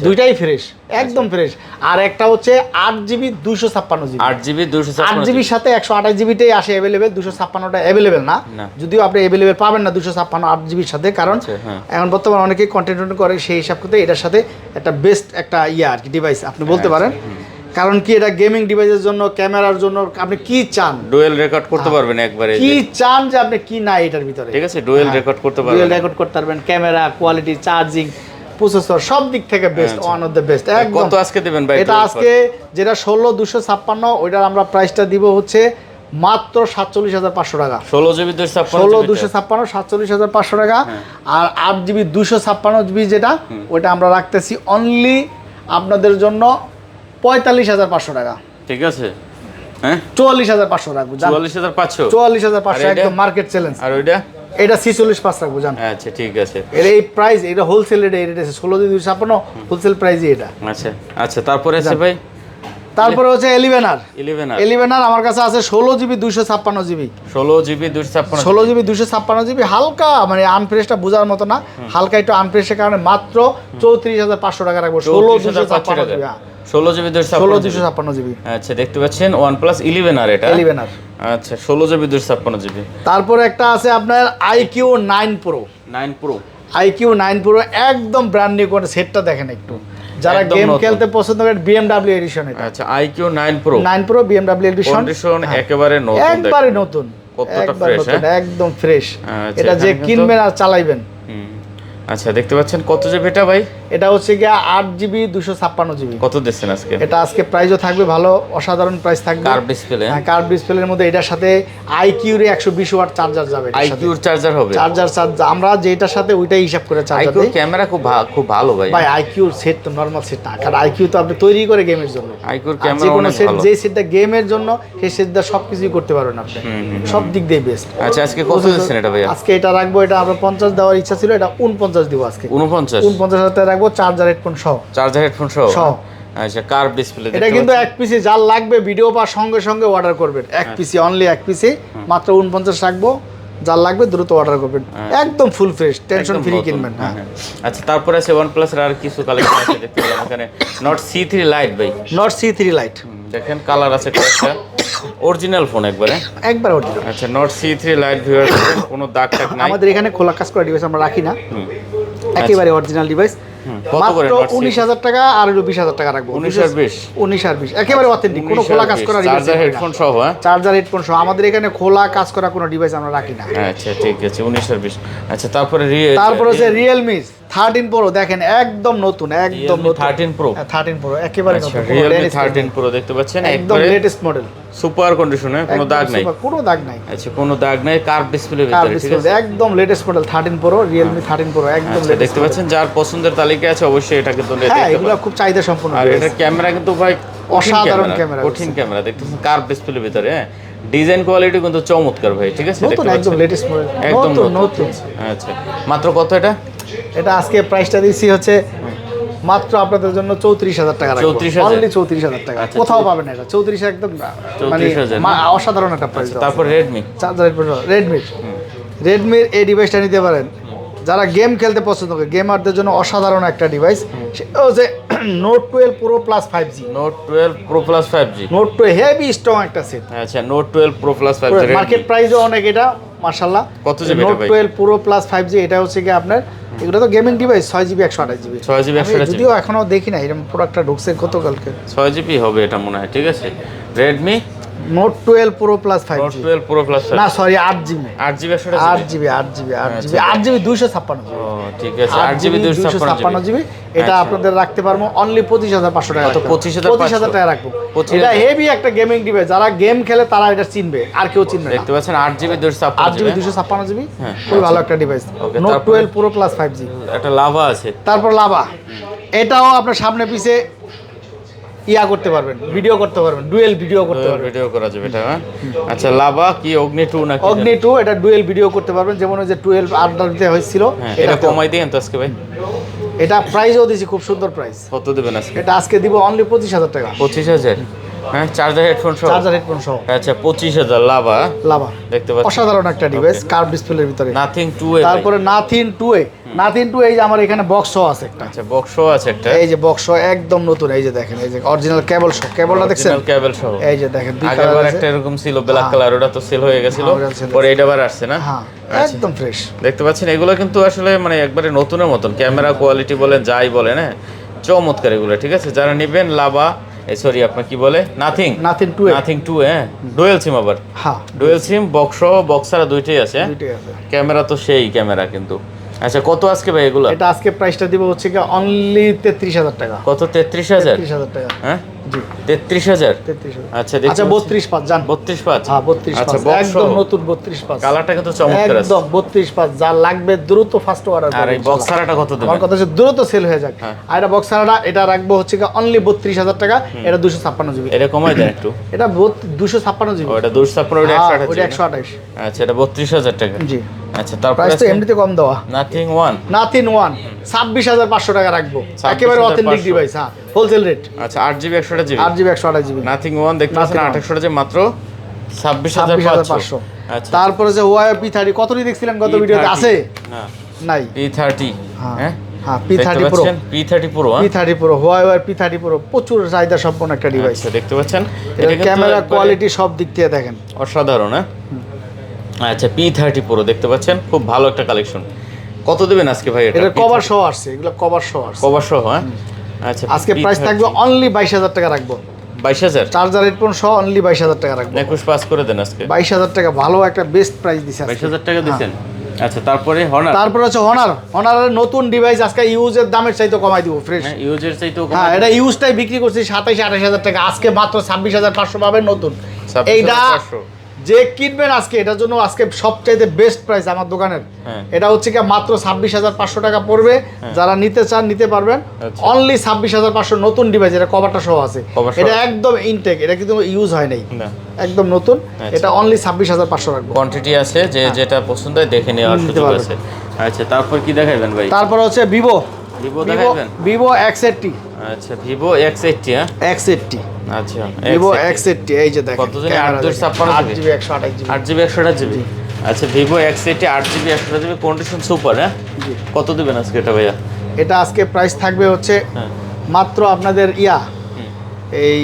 দুইটাই ফ্রেশ, একদম ফ্রেশ। আর একটা হচ্ছে 8GB 256GB। 8GB সাথে 128GB টাই আসে अवेलेबल, 256টা अवेलेबल না, যদিও আপনি अवेलेबल পাবেন না 256 8GB সাথে, কারণ এখন বর্তমানে অনেকেই কন্টেন্ট করে, সেই হিসাব করতে এটার সাথে একটা বেস্ট একটা আর কি ডিভাইস আপনি বলতে পারেন। কারণ কি, এটা গেমিং ডিভাইসের জন্য, ক্যামেরার জন্য, আপনি কি চান, ডুয়েল রেকর্ড করতে পারবেন একবারে, কি চান যে আপনি কি নাই এটার ভিতরে, ঠিক আছে, ডুয়েল রেকর্ড করতে পারবেন, ডুয়েল রেকর্ড করতে পারবেন, ক্যামেরা কোয়ালিটি, চার্জিং, প্রসেসর, সব দিক থেকে best, one of the best একদম। কত আজকে দিবেন ভাই? এটা আজকে যেটা 16,256, ওইটার আমরা প্রাইসটা দিব হচ্ছে মাত্র 47,500 টাকা। 16GB 256 47,500 টাকা। আর 8GB 256GB যেটা, ওইটা আমরা রাখতেছি অনলি আপনাদের জন্য 45,500 টাকা। ঠিক আছে, হ্যাঁ 44,500 রাখবো। 44,500 একদম মার্কেট চ্যালেঞ্জ। আর ওইটা এটা 46,500 রাখবো জান। আচ্ছা, ঠিক আছে। এর এই প্রাইস, এটা হোলসেল রেট, এটা 16,256 হোলসেল প্রাইসই এটা। আচ্ছা আচ্ছা, তারপরে আছে ভাই, তারপরে হচ্ছে 11R আমার কাছে আছে 16GB 256GB। 16GB 256GB হালকা, মানে আনফ্রেশটা বোঝার মতো না, হালকা একটু আনফ্রেশের কারণে মাত্র 34,500 টাকা রাখবো। 16GB 256GB। আচ্ছা, দেখতে পাচ্ছেন OnePlus 11R, এটা 11R। আচ্ছা, 16GB 256GB। তারপরে একটা আছে আপনার IQ 9 Pro। IQ 9 Pro একদম ব্র্যান্ড নিউ করে, সেটটা দেখেন একটু, যারা গেম খেলতে পছন্দ করে, BMW এডিশন এটা। আচ্ছা, IQ 9 Pro BMW edition, condition একেবারে নতুন, একবারে নতুন, কতটা ফ্রেশ, একদম ফ্রেশ। এটা যে কিনবেন আর চালাইবেন। আচ্ছা, দেখতে পাচ্ছেন কত জিবি এটা ভাই? এটা হচ্ছে গিয়া 8GB 256GB। কত দিচ্ছেন আজকে? এটা আজকে প্রাইসও থাকবে ভালো, অসাধারণ প্রাইস থাকবে। কার্ভ ডিসপ্লে, হ্যাঁ কার্ভ ডিসপ্লের মধ্যে এটার সাথে IQ র 120 ওয়াট চার্জার যাবে। IQ র চার্জার হবে, চার্জার আমরা যেটার সাথে ওইটাই হিসাব করে চার্জার দেই। IQ ক্যামেরা খুব ভালো ভাই। IQ র সেট তো নরমাল সেট না, কারণ IQ তো আপনি তৈরি করে গেমের জন্য। IQ র ক্যামেরা অনেক ভালো, যে সেটটা গেমের জন্য, সেই সেটটা সবকিছুই করতে পারবেন আপনি, সব দিক দিয়ে বেস্ট। আচ্ছা, আজকে কত দিচ্ছেন এটা ভাই? আজকে এটা রাখবো, এটা আমরা 50 দেওয়ার ইচ্ছা ছিল, এটা 49 দিব আজকে। 49,000 টাকা রাখবো, চার্জার হেডফোন সহ। আচ্ছা, কার্ভ ডিসপ্লে। এটা কিন্তু এক পিসি, যার লাগবে ভিডিও পাওয়ার সঙ্গে সঙ্গে অর্ডার করবেন, এক পিসি, অনলি এক পিসি, মাত্র 49 রাখবো, যার লাগবে দ্রুত অর্ডার করবেন, একদম ফুল ফ্রেশ, টেনশন ফ্রি কিনবেন। হ্যাঁ আচ্ছা, তারপরে আছে OnePlus এর আর কিছু কালেকশন আছে, দেখতে পারেন এখানে Note C3 Lite ভাই। Note C3 Lite দেখেন, কালার আছে কয়েকটা, অরিজিনাল ফোন একবার অরিজিনাল। আচ্ছা, Note C3 Lite ভিউয়ার, কোনো দাগ টাগ নাই। আমাদের এখানে খোলা কাজ করা ডিভাইস আমরা রাখি না, একেবারে অরিজিনাল ডিভাইস। মাত্র 19,000 টাকা, আর 20,000 টাকা রাখবো। 19 আর 20 একেবারে অথেন্টিক, কোনো খোলা কাজ করা ডিভাইস, চার্জার হেডফোন সহ। চার্জার হেডফোন সহ আমাদের এখানে খোলা কাজ করা কোনো ডিভাইস আমরা রাখি না। আচ্ছা, ঠিক আছে, 19 আর 20। আচ্ছা, তারপরে হচ্ছে Realme 13 Pro, দেখেন একদম নতুন, একদম নতুন 13 Pro একেবারে নতুন। Realme 13 Pro দেখতে পাচ্ছেন, একদম লেটেস্ট মডেল, সুপার কন্ডিশনে, কোনো দাগ নাই, আচ্ছা, কোনো দাগ নাই, কার্ভ ডিসপ্লে ভিতরে, ঠিক আছে, একদম latest model 13 Pro, Realme 13 Pro একদম লেটেস্ট। দেখতে পাচ্ছেন, যার পছন্দের তালিকা আছে অবশ্যই এটা কিন্তু নিতে পারেন। এগুলো খুব চাহিদা সম্পন্ন, আর এটা ক্যামেরা কিন্তু ভাই অসাধারণ ক্যামেরা, কঠিন ক্যামেরা, দেখতেছেন কার্ভ ডিসপ্লে ভিতরে। হ্যাঁ, ডিজাইন কোয়ালিটি কিন্তু চমৎকার ভাই, ঠিক আছে, নতুন, একদম লেটেস্ট মডেল, একদম নতুন। আচ্ছা, মাত্র কত এটা? এটা আজকে প্রাইসটা দিয়েছি হচ্ছে মাত্র আপনাদের জন্য 34,000 টাকা রাখবো। 34,000 অনলি 34,000 টাকা। আচ্ছা, কোথাও পাবেন না এটা। 34 একদম মানে 34,000 অসাধারণ একটা প্রাইস। তারপর রেডমি, চার্জার রেডমির এই ডিভাইসটা নিতে পারেন যারা গেম খেলতে পছন্দ করে, গেমারদের জন্য অসাধারণ একটা ডিভাইস। সেটা হচ্ছে note 12 pro plus 5G। Note 12 pro plus 5G, note 12 heavy strong একটা সেট। আচ্ছা note 12 pro plus 5G market প্রাইসও অনেক এটা মাশাআল্লাহ। কত জিবি নোট এটা ভাই? 12 প্রো প্লাস 5G এটা হচ্ছে কি আপনার, এগুলো তো gaming device, 6GB 128GB। 6GB 128GB, যদিও এখনো দেখি না এরকম প্রোডাক্টটা ঢুকছে গতকালকে। 6GB হবে এটা মনে হয়, ঠিক আছে। Redmi note 12 pro plus note 5G, 12 pro plus না sorry 8GB 8GB 128GB, 8GB 256GB। ও ঠিক আছে, 8GB 256GB। এটা আপনাদের রাখতে পারবো অনলি 25,500 টাকা। কত? 25,500 টাকা রাখবো। 25,000 এটা হেভি একটা গেমিং ডিভাইস, যারা গেম খেলে তারা এটা চিনবে, আর কেউ চিনবে না। দেখতে পাচ্ছেন 8GB 8GB 256GB, 256GB হ্যাঁ, খুবই ভালো একটা ডিভাইস। Okay, নোট তারপরে? 12 প্রো প্লাস 5G। একটা লাভা আছে, তারপর লাভা, এটাও আপনার সামনে পিছে করতে পারবেন, ভিডিও করতে পারবেন, ডুয়েল ভিডিও করতে পারবেন। ভিডিও করা যাবে এটা, হ্যাঁ। আচ্ছা লাভা কি অগ্নি 2 নাকি? অগ্নি 2, এটা ডুয়েল ভিডিও করতে পারবেন, যেমন ওই যে 12 আড্ডাতে হয়েছিল। হ্যাঁ, এটা কমাই দিন তো আজকে ভাই। এটা প্রাইসও দিয়েছি, খুব সুন্দর প্রাইস। কত দেবেন আজকে? এটা আজকে দিব অনলি 25,000 টাকা। 25,000, হ্যাঁ, চার্জার হেডফোন সহ। চার্জার হেডফোন সহ। আচ্ছা 25,000 লাভা, লাভা দেখতে পাচ্ছেন অসাধারণ একটা ডিভাইস, কার্ভ ডিসপ্লের ভিতরে। নাথিং 2 এ, তারপরে নাথিং 2 এই যে আমার এখানে বক্স সহ আছে একটা। আচ্ছা বক্সও আছে একটা, এই যে বক্স সহ একদম নতুন, এই যে দেখেন, এই যে অরিজিনাল কেবল সহ, কেবলটা দেখছেন? কেবল সহ। এই যে দেখেন দুই আগেরবার কালার আছে। একটা এরকম ছিল ব্ল্যাক কালার, ওটা তো সেল হয়ে গেছিল, হ্যাঁ, ওটা sell পরে এটা আবার আসছে না? হ্যাঁ একদম ফ্রেশ। দেখতে পাচ্ছেন এগুলো কিন্তু আসলে মানে একবারে নতুনের মতন, ক্যামেরা কোয়ালিটি বলেন যাই বলেন, হ্যাঁ চমৎকার এগুলো, ঠিক আছে। যারা নেবেন লাভা, সরি আপনার কি বলে, নাথিং 2, হ্যাঁ ডুয়েল সিম, আবার হ্যাঁ ডুয়েল সিম, বক্স বক্সারা দুইটাই আছে, দুইটাই আছে। ক্যামেরা তো সেই ক্যামেরা কিন্তু। আচ্ছা কত আজকে ভাই এগুলো? এটা আজকে প্রাইসটা দিব হচ্ছে কি অনলি 33,000 টাকা। কত? 33,000, 33,000 টাকা। হ্যাঁ জি 33,000। 33,000। আচ্ছা দেখতে আচ্ছা 32.5 জান। 32.5, হ্যাঁ 32.5 আচ্ছা বক্স একদম নতুন 32.5। কালারটা কিন্তু চমৎকার আছে। একদম 32.5, যা লাগবে দ্রুত ফার্স্ট অর্ডার আর এই বক্সারাটা কত দেবেন? আমার কথা হচ্ছে দ্রুত সেল হয়ে যাক। হ্যাঁ। আর এটা বক্সারটা এটা রাখবো হচ্ছে কি অনলি 32,000 টাকা। এটা 256GB। এটা কমাই দেন একটু। এটা 256GB। ওটা 256, ওটা 128, ওটা 128। আচ্ছা এটা 32,000 টাকা। জি আচ্ছা তারপর প্রাইস তো এমনিতে কম দেওয়া। নাথিং 1, নাথিং 1 26,500 টাকা রাখবো, একেবারে অথেন্টিক 26,500 ডিভাইস। হ্যাঁ হোলসেল রেট। আচ্ছা 8GB 128GB, 8GB 128GB। Nothing 1 দেখতে পাচ্ছেন Nothing 2800 মাত্র 26,500। আচ্ছা তারপরে যে Huawei P30 কতটি দেখছিলেন গত ভিডিওতে? আছে না নাই? P30, হ্যাঁ হ্যাঁ দেখতে P30 Pro, পাচ্ছেন P30 Pro, হ্যাঁ P30 Pro, Huawei P30 Pro প্রচুর চাহিদা সম্পন্ন একটা ডিভাইস। আচ্ছা দেখতে পাচ্ছেন এটা কিন্তু ক্যামেরা একবারে কোয়ালিটি সব দিক থেকে দেখেন অসাধারণ, হ্যাঁ। আচ্ছা P30 Pro দেখতে পাচ্ছেন, খুব ভালো একটা কালেকশন। কত দেবেন আজকে ভাই এটা? এটা কভার সহ আসছে, এগুলো কভার সহ আসছে। কভার সহ, হ্যাঁ। আচ্ছা আজকে প্রাইস থাকবে অনলি 22,000 টাকা রাখবো। 22,000, চার্জার হেডফোন সহ অনলি 22,000 টাকা রাখবো। 21 পাস করে দেন আজকে। 22,000 টাকা ভালো একটা বেস্ট প্রাইস দিছে আজকে। 22,000 টাকা দিচ্ছেন। আচ্ছা তারপরে হনার, তারপর হচ্ছে হনারের নতুন ডিভাইস আজকে ইউজের দামের চাইতে কমাই দিব ফ্রেশ। হ্যাঁ ইউজের চাইতেও কম। হ্যাঁ এটা ইউজটাই বিক্রি করছি 27-28,000 টাকা, আজকে মাত্র 26,500 পাবেন নতুন। 26,500 এইটা যে কিনবেন আজকে, এটার জন্য আজকে সবচাইতে বেস্ট প্রাইস আমার দোকানের। হ্যাঁ। এটা হচ্ছে কি মাত্র 26,500 টাকা পড়বে। যারা নিতে চান নিতে পারবেন। আচ্ছা। অনলি 26,500 নতুন ডিভাইস, এটা কভারটা সহ আছে। Cover সহ। এটা একদম ইনটেক, এটা কিন্তু ইউজ হয় নাই, না একদম নতুন। আচ্ছা। এটা অনলি 26,500 রাখবো। কোয়ান্টিটি আছে, যে যেটা পছন্দ হয় দেখে নেওয়ার নিতে সুযোগ পারবেন। আছে। আচ্ছা তারপর কি দেখাবেন ভাই? তারপর হচ্ছে ভিভো দেখাবেন? Vivo X80। আচ্ছা ভিভো X80, হ্যাঁ X80 আচ্ছা ভিভো X80 এই যে দেখেন কত জানি? 856 8GB 128GB। 8GB 128GB। আচ্ছা Vivo X80 8GB 128GB, condition super, হ্যাঁ। জি। কত দিবেন আজকে এটা ভাইয়া? এটা আজকে প্রাইস থাকবে হচ্ছে হ্যাঁ মাত্র আপনাদের এই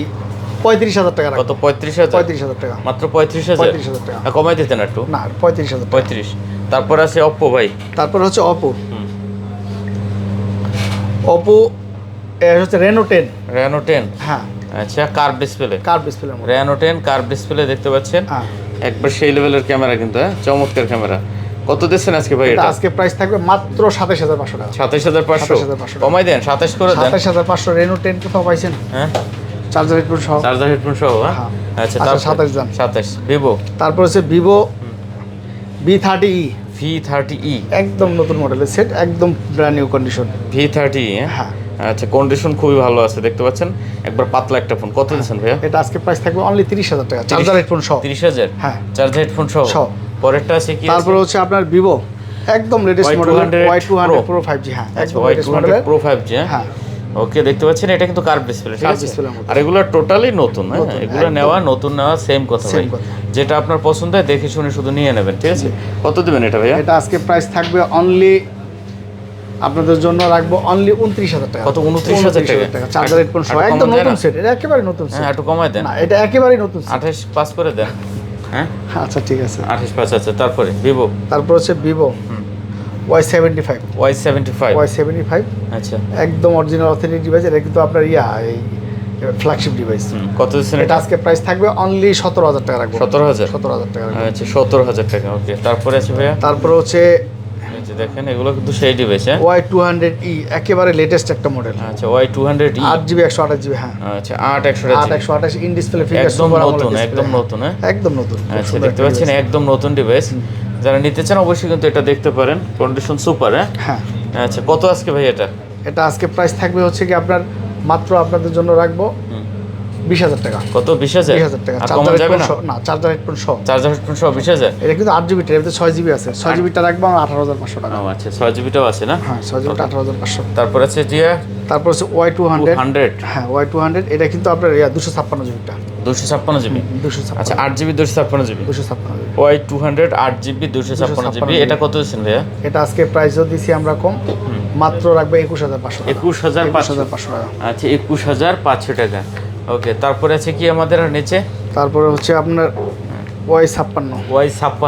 35,000 টাকা কত? 35,000, 35,000 টাকা মাত্র 35,000। 35,000 টাকা। কমাই দিতেন একটু। না 35,000 টাকা। 35। তারপর আছে অপ্পো ভাই। তারপর হচ্ছে ওপো এর হচ্ছে রেনো 10। রেনো 10, হ্যাঁ আচ্ছা কার্ভ ডিসপ্লে। কার্ভ ডিসপ্লের মধ্যে। রেনো 10 কার্ভ ডিসপ্লে দেখতে পাচ্ছেন, হ্যাঁ একবার সেই লেভেলের ক্যামেরা কিন্তু, হ্যাঁ চমৎকার ক্যামেরা। কত দিচ্ছেন আজকে ভাই এটা এটা? আজকে প্রাইস থাকবে মাত্র 27,500 টাকা। 27,500। 27,500 কমাই দেন, 27 করে দেন। 27,500 রেনো 10 কোথাও পাইছেন? হ্যাঁ চার্জার হেডফোন সহ। চার্জার হেডফোন সহ, হ্যাঁ হ্যাঁ। আচ্ছা আচ্ছা, তারপর 27 দাম। 27 ভিভো তারপর হচ্ছে ভিভো V30e, V30e, একদম নতুন মডেলের সেট, একদম ব্র্যান্ড নিউ কন্ডিশন। V30e, হ্যাঁ আচ্ছা কন্ডিশন খুবই ভালো আছে দেখতে পাচ্ছেন, একবার পাতলা একটা ফোন। কত দিচ্ছেন ভাইয়া? এটা আজকে প্রাইস থাকবে অনলি 30,000 টাকা, চার্জার হেডফোন সহ। 30,000, হ্যাঁ চার্জার হেডফোন সহ। সহ। পরেরটা আছে কি? তারপর হচ্ছে আপনার ভিভো একদম latest model Y200 Pro 5G। হ্যাঁ আচ্ছা একদম লেটেস্ট Y200 মডেলের। Pro 5G, হ্যাঁ ওকে, দেখতে পাচ্ছেন এটা কিন্তু কার্ভ ডিসপ্লে, ঠিক Curved আছে? display এর মধ্যে। আর এগুলো টোটালি নতুন, হ্যাঁ? নতুন, এগুলো একদম। নতুন নেওয়া সেম কথা ভাই। Same কথা। যেটা আপনার পছন্দ হয় দেখে শুনে শুধু নিয়ে নেবেন, ঠিক আছে? কত দিবেন এটা ভাইয়া? এটা আজকে প্রাইস থাকবে অনলি আপনাদের জন্য রাখবো অনলি 29,000 টাকা। কত? 29,000 টাকা? চার্জার হেডফোন সহ আর একদম কমানো যায় নতুন না? সেট, এটা একেবারে নতুন সেট। হ্যাঁ, একটু কমায় দেন। না, এটা একেবারে নতুন সেট। 28 পাস করে দেন। হ্যাঁ, আচ্ছা ঠিক আছে। 28 পাস আছে। তারপরে ভিভো তারপর হচ্ছে ভিভো Y75 Y75। Y75 আচ্ছা, একদম অরিজিনাল অথেন্টিক ডিভাইস। এটা কিন্তু আপনার এই ফ্ল্যাগশিপ ডিভাইস। কত দিচ্ছেন এটা এটা? আজকে প্রাইস থাকবে অনলি 17,000 টাকা রাখবো। 17,000? 17,000 টাকা রাখবো। আচ্ছা, 17,000 টাকা। ওকে, তারপরে আছে ভাইয়া? তারপর হচ্ছে এই যে দেখেন এগুলো কিন্তু সেই ডিভাইস, হ্যাঁ? Y200E একেবারে লেটেস্ট একটা মডেল। আচ্ছা, Y200E। 8GB 128GB, হ্যাঁ। আচ্ছা, 8 128 ইন ডিসপ্লে ফিঙ্গার একদম নতুন, একদম নতুন, হ্যাঁ? একদম নতুন। খুব আচ্ছা, সুন্দর দেখতে একটা পাচ্ছেন device। একদম নতুন ডিভাইস। যারা নিতে চান অবশ্যই কিন্তু এটা দেখতে পারেন, কন্ডিশন সুপার, হ্যাঁ? হ্যাঁ, আচ্ছা, কত আজকে ভাই এটা? এটা আজকে প্রাইস থাকবে হচ্ছে কি আপনার মাত্র আপনাদের জন্য রাখবো 20,000 টাকা। কত? 20,000? 20,000 টাকা। আর কমা যাবে না? না, চার্জার হেডফোন সহ। চার্জার হেডফোন সহ 20,000? এটা কিন্তু 8GB, এর ভিতরে 6GB আছে। 6GBটা রাখবো 18,500 টাকা। ও আচ্ছা, 6GBটাও আছে না? হ্যাঁ, 6GB 18,500। তারপর আছে জিয়া তারপর হচ্ছে Y200। 200। হ্যাঁ, Y200 এটা কিন্তু আপনার 256GB টা। 256GB? 256 আচ্ছা, 8GB 256GB। 256GB। Y200 8GB 256GB। এটা কত দিচ্ছেন ভাইয়া? এটা আজকে প্রাইসও দিছি আমরা কম, মাত্র রাখবে 21,500 টাকা। 21,500 টাকা। আচ্ছা, 21,500 টাকা। ওকে, তারপরে আছে কি আমাদের আর নিচে? তারপরে হচ্ছে আপনার Y56 Y56।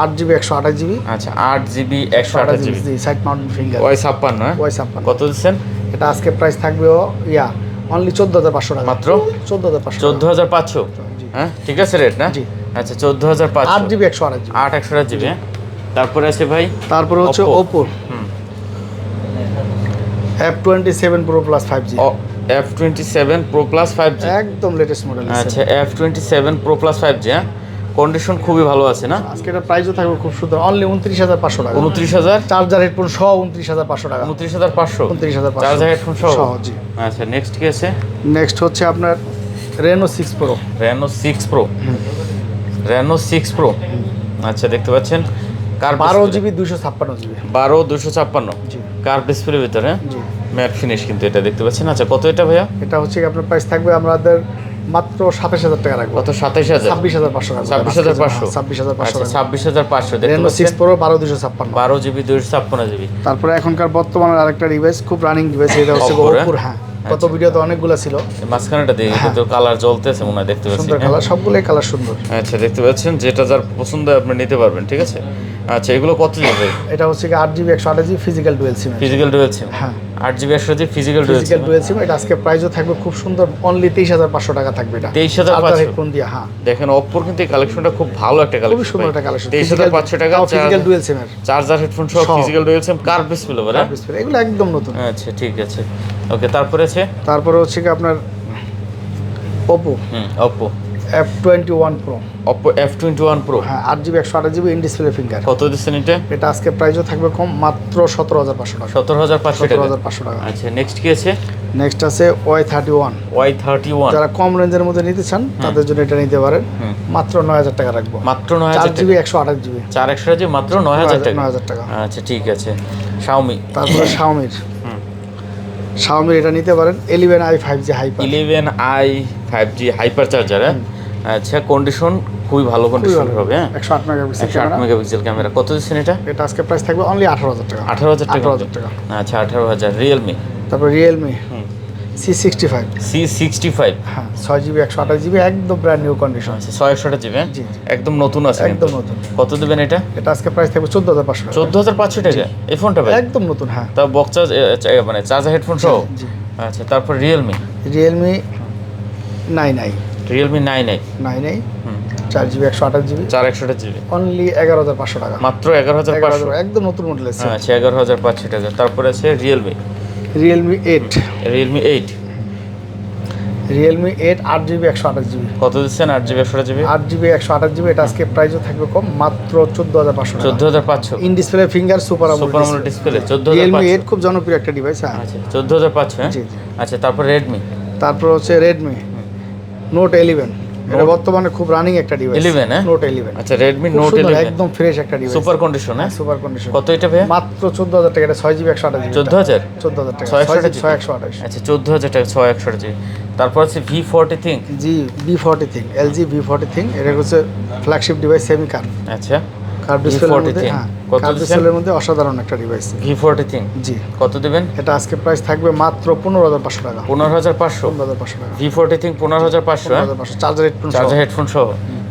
8GB 128GB। আচ্ছা, 8GB 128GB। Side mountain finger. Y56, হ্যাঁ? Y56 কত দিচ্ছেন? এটা আজকে প্রাইস থাকবে অনলি 14,500 টাকা। মাত্র 14,500। 14,500? জি। হ্যাঁ, ঠিক আছে রেট না? জি। আচ্ছা, 14,500। 8GB 128GB। 8 হ্যাঁ? তারপরে আছে ভাই তারপরে হচ্ছে Oppo। Oppo F27 Pro Plus 5G। F27 Pro Plus 5G। একদম লেটেস্ট মডেল। আচ্ছা, F27 Pro Plus 5G, হ্যাঁ? কন্ডিশন খুবই ভালো আছে না? আজকে এটা প্রাইসও থাকবে খুব সুন্দর, অনলি 29,500 টাকা। 29,000? চার্জার হেডফোন সহ 29,500 টাকা। 29,500? 29,500 চার্জার হেডফোন সহ? জি। আচ্ছা, নেক্সট কি আছে? নেক্সট হচ্ছে আপনার Reno 6 Pro। Reno 6 Pro। Reno 6 Pro। আচ্ছা, দেখতে পাচ্ছেন কার্ভ 12GB 256GB। 12 256। জি। কার্ভ ডিসপ্লের ভিতরে, হ্যাঁ? জি। ম্যাট ফিনিশ কিন্তু এটা দেখতে পাচ্ছেন। আচ্ছা, কত এটা ভাইয়া? এটা হচ্ছে কি আপনার প্রাইস থাকবে আমাদের মাত্র 27,000 টাকা রাখবো। কত? 27,000? 26,500 টাকা। 26,500? 26,500 আচ্ছা, 26,500 দেখতে Reno 6 পাচ্ছেন। Pro 12,256। 12GB 256GB। তারপরে এখনকার বর্তমানের আরেকটা ডিভাইস খুব রানিং ডিভাইস, এটা হচ্ছে Oppo, Oppo। হ্যাঁ, গত ভিডিওতে অনেকগুলো ছিল। মাঝখানেটা দিয়ে কিন্তু কালার জ্বলতেছে মনে হয়, দেখতে পাচ্ছি, সুন্দর হ্যাঁ? কালার, সবগুলোই কালার সুন্দর। আচ্ছা, দেখতে পাচ্ছেন যেটা যার পছন্দ হয় আপনি নিতে পারবেন, ঠিক আছে? আচ্ছা, এগুলো কত যাবে? এটা হচ্ছে কি 8GB 128GB physical dual SIM. Physical dual SIM? হ্যাঁ, 8GB 128GB physical dual physical SIM. Dual SIM. এটা আজকে প্রাইসও থাকবে খুব সুন্দর, অনলি 23,500 টাকা থাকবে। এটা 23,500? হেডফোন দিয়ে। হ্যাঁ, দেখেন Oppo কিন্তু এই কালেকশনটা খুব ভালো একটা কালেকশন, খুবই সুন্দর একটা কালেকশন। 23,500 টাকা। ফিজিক্যাল ডুয়েল সিমের চার্জার হেডফোন সহ ফিজিক্যাল ডুয়েল সিম, কার্ভ ডিসপ্লে বলে? ডিসপ্লে, এগুলো একদম নতুন। আচ্ছা, ঠিক আছে। ওকে, তারপরে আছে তারপরে হচ্ছে কি আপনার Oppo Oppo F21 Pro। Oppo F21 Pro। হ্যাঁ, 8GB 128GB in display finger. কত দিচ্ছেন এটা? এটা আজকে প্রাইসও থাকবে কম, মাত্র 17,500 টাকা। 17,500 টাকা। 17,500 টাকা। আচ্ছা, নেক্সট কি আছে? নেক্সট আছে Y31। Y31। যারা কম রেঞ্জের মধ্যে নিতে চান তাদের জন্য এটা নিতে পারেন, মাত্র 9,000 টাকা রাখবো। মাত্র 9,000 টাকা? 4GB 128GB। 4 128GB মাত্র 9,000 টাকা? 9,000 টাকা। আচ্ছা, ঠিক আছে। Xiaomi। তারপরে Xiaomi এটা নিতে পারেন 11i 5G hyper. 11i 5G hyper charger, হ্যাঁ? আচ্ছা, কন্ডিশন খুবই ভালো কন্ডিশন হবে, হ্যাঁ? 108 মেগাপিক্সেল 108 ক্যামেরা। Megapixel camera. কত দিচ্ছেন এটা? এটা আজকে প্রাইস থাকবে অনলি 18,000 টাকা। 18,000 টাকা? 18,000 টাকা। আচ্ছা, 18,000। Realme তারপর Realme C65। C65। হ্যাঁ, 6GB 128GB একদম ব্র্যান্ড নিউ কন্ডিশন। আচ্ছা, 628GB, হ্যাঁ? জি। একদম নতুন আছে একদম কিন্তু। নতুন। কত দিবেন এটা? এটা আজকে প্রাইস থাকবে 14,500 টাকা। 14,500 টাকা এই ফোনটা ভাই? একদম নতুন। হ্যাঁ, তা বক্স মানে চার্জার হেডফোন সহ? জি। আচ্ছা, তারপর Realme 99 99। 4GB 128GB 4 128GB only 11,500 টাকা। মাত্র 11,500? একদম নতুন মডেল আছে। আচ্ছা, 11,500 টাকা। তারপরে আছে Realme 8। Realme 8। Realme 8 8GB 128GB। কত দিচ্ছেন? 8GB 128GB? 8GB 128GB এটা আজকে প্রাইসও থাকবে কম, মাত্র 14,500 টাকা। 14,500? In display finger super super AMOLED display. Realme 14,500? 8 খুব জনপ্রিয় একটা ডিভাইস। হ্যাঁ, আচ্ছা, 14,500, হ্যাঁ? জি, জি। আচ্ছা, তারপর Redmi তারপর হচ্ছে Redmi Note 11 এটা বর্তমানে খুব রানিং একটা ডিভাইস 11 হ্যাঁ নোট 11 আচ্ছা Redmi খুব Note সুন্দর, 11 একদম ফ্রেশ একটা ডিভাইস, সুপার কন্ডিশন হ্যাঁ সুপার কন্ডিশন। কত এটা ভাই মাত্র 14000 টাকা, এটা 6GB 128GB। 14000 14000 টাকা, 628 আচ্ছা 14000 টাকা 628 জিবি। তারপর আছে V40 Think জি V40 Think, LG V40 Think, এটা হচ্ছে ফ্ল্যাগশিপ ডিভাইস, সেমি কার্ভ, আচ্ছা কার্ভ ডিসপ্লের V40 মধ্যে, Think হ্যাঁ কত কার্ভ দিচ্ছেন? ডিসপ্লের মধ্যে অসাধারণ একটা ডিভাইস। V40 Think জি কত দিবেন? এটা আজকে প্রাইস থাকবে মাত্র 15500 টাকা। 15500 15500 টাকা, V40 Think 15500 হ্যাঁ 15500, চার্জার হেডফোন সহ। চার্জার হেডফোন সহ।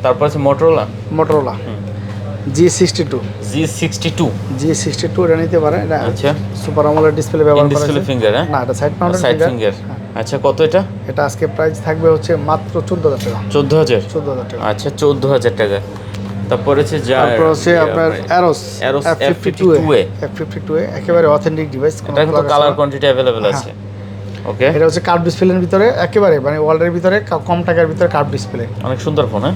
তারপর আছে Motorola Motorola G62, G62 G62 এটা নিতে পারে, এটা আচ্ছা সুপার আমোলেড ডিসপ্লে ব্যবহার করা ডিসপ্লে আছে। ফিঙ্গার হ্যাঁ না, এটা side mounted side finger. Finger আচ্ছা কত এটা? এটা আজকে প্রাইস থাকবে হচ্ছে মাত্র 14000 টাকা। 14000 14000 টাকা। আচ্ছা 14000 টাকা। তারপর আছে যা তারপর হচ্ছে আপনার Aros Aros F52A, F52A একেবারে অথেন্টিক ডিভাইস, এটা কিন্তু কালার কোয়ান্টিটি अवेलेबल আছে ওকে এটা হচ্ছে কার্ভ ডিসপ্লের ভিতরে, একেবারে মানে ওয়ার্ল্ডের ভিতরে কম টাকার ভিতরে কার্ভ ডিসপ্লে। অনেক সুন্দর ফোন হ্যাঁ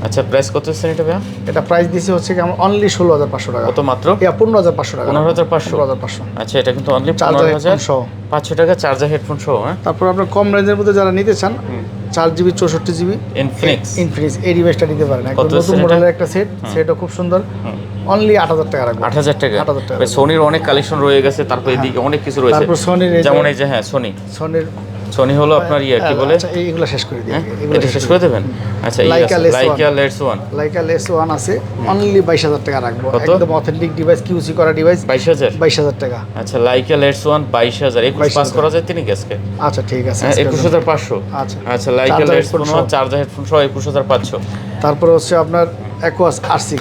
আচ্ছা প্রাইস কত আছে এটা ভাইয়া? এটা প্রাইস দিছি হচ্ছে কি আমরা অনলি 16500 টাকা। কত মাত্র? ইয়া 15500 টাকা। 15500 15500 আচ্ছা এটা কিন্তু অনলি চার্জার হেডফোন সহ। 15500 টাকা চার্জার হেডফোন সহ হ্যাঁ তারপর আপনার কম রেঞ্জের মধ্যে যারা নিতে চান 4GB 64GB ইনফিনিক্স ইনফিনিক্স এই ডিভাইসটা নিতে পারেন, একদম কত নতুন সেটা? মডেলের একটা সেট, সেটও খুব সুন্দর, অনলি 8000 টাকা রাখবো। 8000 টাকা 8000 টাকা। সোনির অনেক কালেকশন রয়ে গেছে, তারপর এদিকে অনেক কিছু রয়েছে, তারপর সোনির যেমন এই যে হ্যাঁ সোনির সোনি হলো আপনার কি বলে আচ্ছা এইগুলো শেষ করে দিই, হ্যাঁ এগুলো এটা শেষ করে দেবেন আচ্ছা Leica Lens লাইকা লেটস ওয়ান লাইকা লেস 1 আছে, অনলি 22000 টাকা রাখবো, কত? একদম অথেন্টিক ডিভাইস, কিউসি করা ডিভাইস, 22000 22000 টাকা। আচ্ছা লাইকা লেটস ওয়ান 22000 21 পাস করা যায় তিনি গ্যাসকে আচ্ছা ঠিক আছে, হ্যাঁ 21500 আচ্ছা আচ্ছা Laika Charger let's headphone one সহ। চার্জার হেডফোন সহ 21500 তারপর হচ্ছে আপনার Aquos R6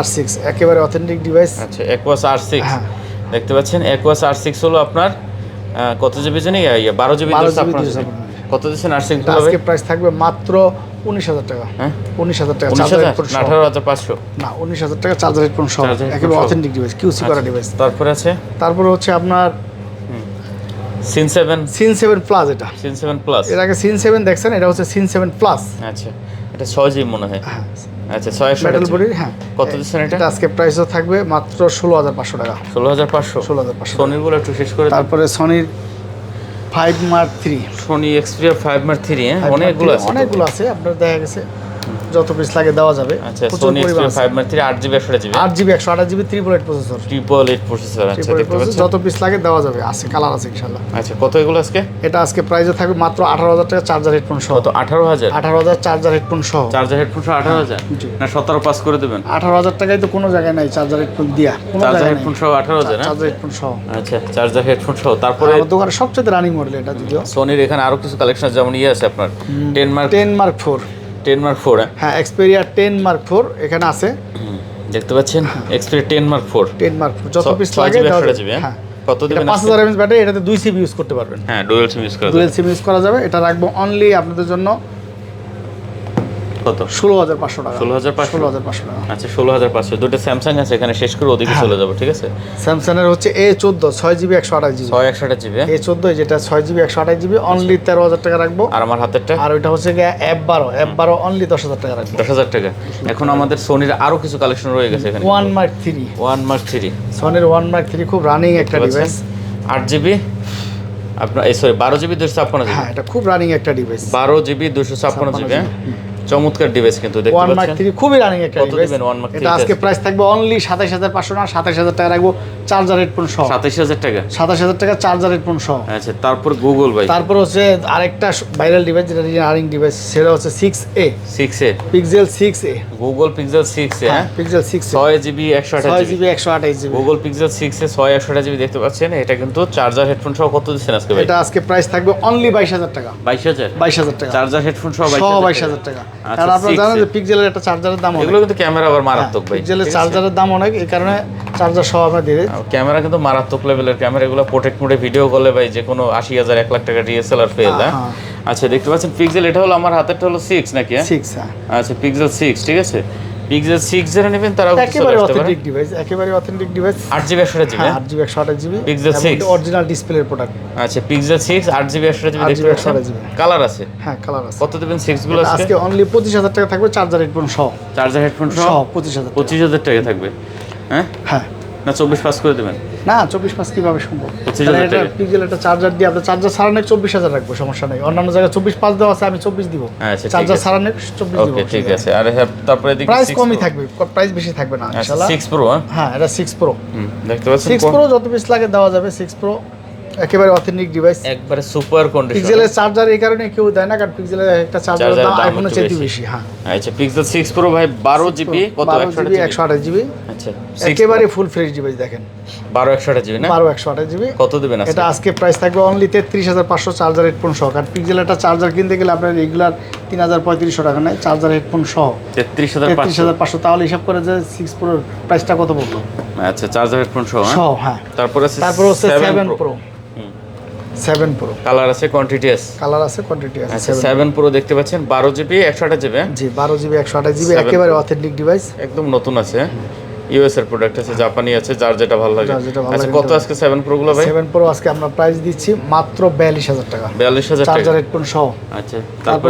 R6 একেবারে অথেন্টিক ডিভাইস। আচ্ছা Aquos R6 হ্যাঁ। দেখতে পাচ্ছেন Aquos R6 হলো আপনার কত জিবি জানি 12 জিবি 12 GB কত দিচ্ছেন R6 এটা আজকে প্রাইস থাকবে মাত্র 19000 টাকা। হ্যাঁ 19000 টাকা চার্জার 19000 হেডফোন না সহ। 18500 না 19000 টাকা চার্জার হেডফোন সহ, Charger headphone একেবারে সহ। অথেন্টিক ডিভাইস, কিউসি করা ডিভাইস। তারপর আছে তারপর হচ্ছে আপনার Sin 7 Sin 7 প্লাস, এটা Sin 7 প্লাস এর আগে Sin 7 দেখছেন, এটা হচ্ছে Sin 7 প্লাস, আচ্ছা এটা 6 জিবি মনে হয় আচ্ছা 6 মেটাল বডির। হ্যাঁ কত দিচ্ছেন এটা? এটা আজকে প্রাইসও থাকবে মাত্র 16500 টাকা। 16500 16500 সোনির গুলো একটু শেষ করে তারপরে সনির 5 Mark 3 সোনি Xperia 5 Mark 3 হ্যাঁ অনেকগুলো আছে অনেকগুলো আছে, আপনার দেখা গেছে যত পিস লাগে দেওয়া যাবে। আচ্ছা প্রচুর সোনি পরিমাণ Xperia আছে। 5 Mark 3 8GB 128GB 8GB 128GB triple eight processor, 888 processor আচ্ছা দেখতে পাচ্ছেন যত পিস লাগে দেওয়া যাবে, আছে কালার আছে ইনশাআল্লাহ। আচ্ছা কত এগুলো আজকে? এটা আজকে প্রাইসে থাকবে মাত্র 18000 টাকা চার্জার হেডফোন সহ। কত 18000 18000 চার্জার হেডফোন সহ। চার্জার হেডফোন সহ 18000 জি। না 17 পাস করে দেবেন? 18000 টাকায় তো কোনো জায়গায় নাই চার্জার হেডফোন দিয়া, কোনো চার্জার জায়গায় হেডফোন নাই সহ 18000 হ্যাঁ চার্জার হেডফোন সহ। আচ্ছা চার্জার হেডফোন সহ। তারপরে আমার দোকানে সবচেয়ে রানিং মডেল এটা, যদিও সোনির এখানে আরো কিছু কালেকশন যেমন আছে আপনার 10 Mark 10 Mark 4 হ্যাঁ হ্যাঁ Xperia 10 Mark 4 এখানে আছে, দেখতে পাচ্ছেন Xperia 10 Mark 4 10 Mark 4 যত পিস 6 লাগে GB দেওয়া 128GB যাবে। হ্যাঁ হ্যাঁ কত এটা দিবেন? 5000 mAh ব্যাটারি, এটাতে 2 সিম ইউজ করতে পারবেন, হ্যাঁ ডুয়াল সিম ইউজ করা ডুয়াল সিম ইউজ করা যাবে। এটা রাখবো অনলি আপনাদের জন্য কত? 16500 টাকা। 16500 16500 টাকা। আচ্ছা 16500 দুটো স্যামসাং আছে এখানে শেষ করে ওদিকে চলে যাব ঠিক আছে? স্যামসাং এর হচ্ছে A14 6GB 128GB 128GB A14 যেটা 6GB 128GB অনলি 13000 টাকা রাখবো। আর আমার হাতেরটা আর ওইটা হচ্ছে গিয়ে F12 অনলি 10000 টাকা রাখবো। 10000 টাকা। এখন আমাদের সোনির আরো কিছু কালেকশন রয়ে গেছে এখানে 1 Mark 3 1 Mark 3 সনির 1 Mark 3 খুব রানিং একটা ডিভাইস। 8GB আপনার সরি 12GB 256GB হ্যাঁ এটা খুব রানিং একটা ডিভাইস, 12GB 256GB চমৎকার ডিভাইস কিন্তু দেখতে 1 Mark পাচ্ছেন 3 খুবই রানিং একটা কত ডিভাইস। দিবেন 1 Mark 3 এটা আজকে প্রাইস থাকবে অনলি 27500 না 27000 টাকা রাখবো চার্জার হেডফোন সহ। 27000 টাকা 27000 টাকা চার্জার হেডফোন সহ। আচ্ছা তারপর গুগল ভাই তারপর হচ্ছে আরেকটা ভাইরাল ডিভাইস যেটা রানিং ডিভাইস, সেটা হচ্ছে 6A 6A pixel 6A Google pixel 6A হ্যাঁ pixel 6A 6GB 128GB 6GB 128GB Google pixel 6A 128GB দেখতে পাচ্ছেন। এটা কিন্তু চার্জার হেডফোন সহ কত দিচ্ছেন আজকে ভাই? এটা আজকে প্রাইস থাকবে অনলি 22000 টাকা। 22000 22000 টাকা চার্জার হেডফোন সহ 22000 টাকা। আচ্ছা, কারণ আপনারা 6A জানেন যে পিক্সেলের একটা চার্জারের দাম অনেক, এগুলো কিন্তু ক্যামেরা আবার মারাত্মক ভাই পিক্সেলের চার্জারের দাম অনেক, এই কারণে চার্জার সহ আমরা দিয়ে দিই। ক্যামেরা কিন্তু মারাত্মক লেভেলের ক্যামেরা, এগুলো প্রোটেক্ট মোডে ভিডিও করলে ভাই যে কোনো 80000 1 লাখ টাকা ডিএসএলআর ফেল হ্যাঁ হ্যাঁ। আচ্ছা দেখতে পাচ্ছেন পিক্সেল, এটা হলো আমার হাতেরটা হলো 6 নাকি হ্যাঁ 6 হ্যাঁ আচ্ছা পিক্সেল 6 ঠিক আছে। পিক্সেল 6 যারা নেবেন তারাও কিছু একেবারে আসতে পারে অথেন্টিক ডিভাইস, একেবারে অথেন্টিক ডিভাইস। 8GB 128GB হ্যাঁ 8GB 128GB Pixel 6 অরিজিনাল ডিসপ্লের প্রোডাক্ট। আচ্ছা পিক্সেল 6 8GB 128GB দেখতে 8GB পাচ্ছেন 128GB কালার আছে হ্যাঁ কালার আছে। কত দিবেন 6 গুলো এটা আজকে? আজকে অনলি 25000 টাকা থাকবে চার্জার হেডফোন সহ। চার্জার হেডফোন সহ 25000 25000 টাকা থাকবে হ্যাঁ হ্যাঁ না 24 পাস করে দেবেন? না 24/5 কিভাবে সম্ভব? 25,000 টাকা। পিক্সেল একটা চার্জার দিয়ে আমরা চার্জার ছাড়ানো 24,000 রাখবো, সমস্যা নেই। অন্যান্য জায়গায় 24/5 দেওয়া আছে, আমি 24 দিব। আচ্ছা, ঠিক চার্জার আছে। ছাড়ানো 24 দিব। ওকে, ঠিক আছে। আর তারপরে দেখি প্রাইস কমই থাকবে, প্রাইস বেশি থাকবে না ইনশাআল্লাহ। 6 Pro। হ্যাঁ, এটা 6 Pro। দেখতে পাচ্ছেন 6 Pro যত পিস লাগে দেওয়া যাবে। 6 Pro একেবারে অথেন্টিক ডিভাইস, একবারে সুপার কন্ডিশন। পিক্সেলের চার্জার এই কারণে কেউ দেয় না, কারণ পিক্সেলের একটা চার্জারের দাম আইফোনের চেয়ে বেশি। হ্যাঁ, আচ্ছা, পিক্সেল 6 Pro ভাই 12 জিবি, কত 128 জিবি। আচ্ছা, একেবারে ফুল ফ্রেশ ডিভাইস দেখেন, 12 128 জিবি না? 12 128 জিবি। কত দিবেন আজকে? এটা আজকে প্রাইস থাকবে অনলি 33,500 চার্জার হেডফোন সহ। কারণ পিক্সেল একটা চার্জার কিনতে গেলে আপনার রেগুলার 3,3500 টাকা নেয়, চার্জার হেডফোন সহ 33,500। তাহলে হিসাব করে যে 6 Proর প্রাইসটা কত পড়লো? আচ্ছা, চার্জার হেডফোন সহ। হ্যাঁ। তারপর আছে 7 Pro। 7 Pro কালার আছে, কোয়ান্টিটি আছে, কালার আছে, কোয়ান্টিটি আছে। আচ্ছা 7 Pro দেখতে পাচ্ছেন 12 জিবি 128 জিবি। জি, 12 জিবি 128 জিবি, 7 একেবারে অথেন্টিক ডিভাইস, একদম নতুন আছে। ইউএস এর প্রোডাক্ট আছে, জাপানি আছে, যার যেটা ভালো লাগে। যার যেটা ভালো আচ্ছা, লাগে কত আজকে 7 Pro গুলো ভাই? 7 Pro আজকে আমরা প্রাইস দিচ্ছি মাত্র 42,000 টাকা, 42,000 টাকা চার্জার হেডফোন সহ। আচ্ছা, তারপর তারপর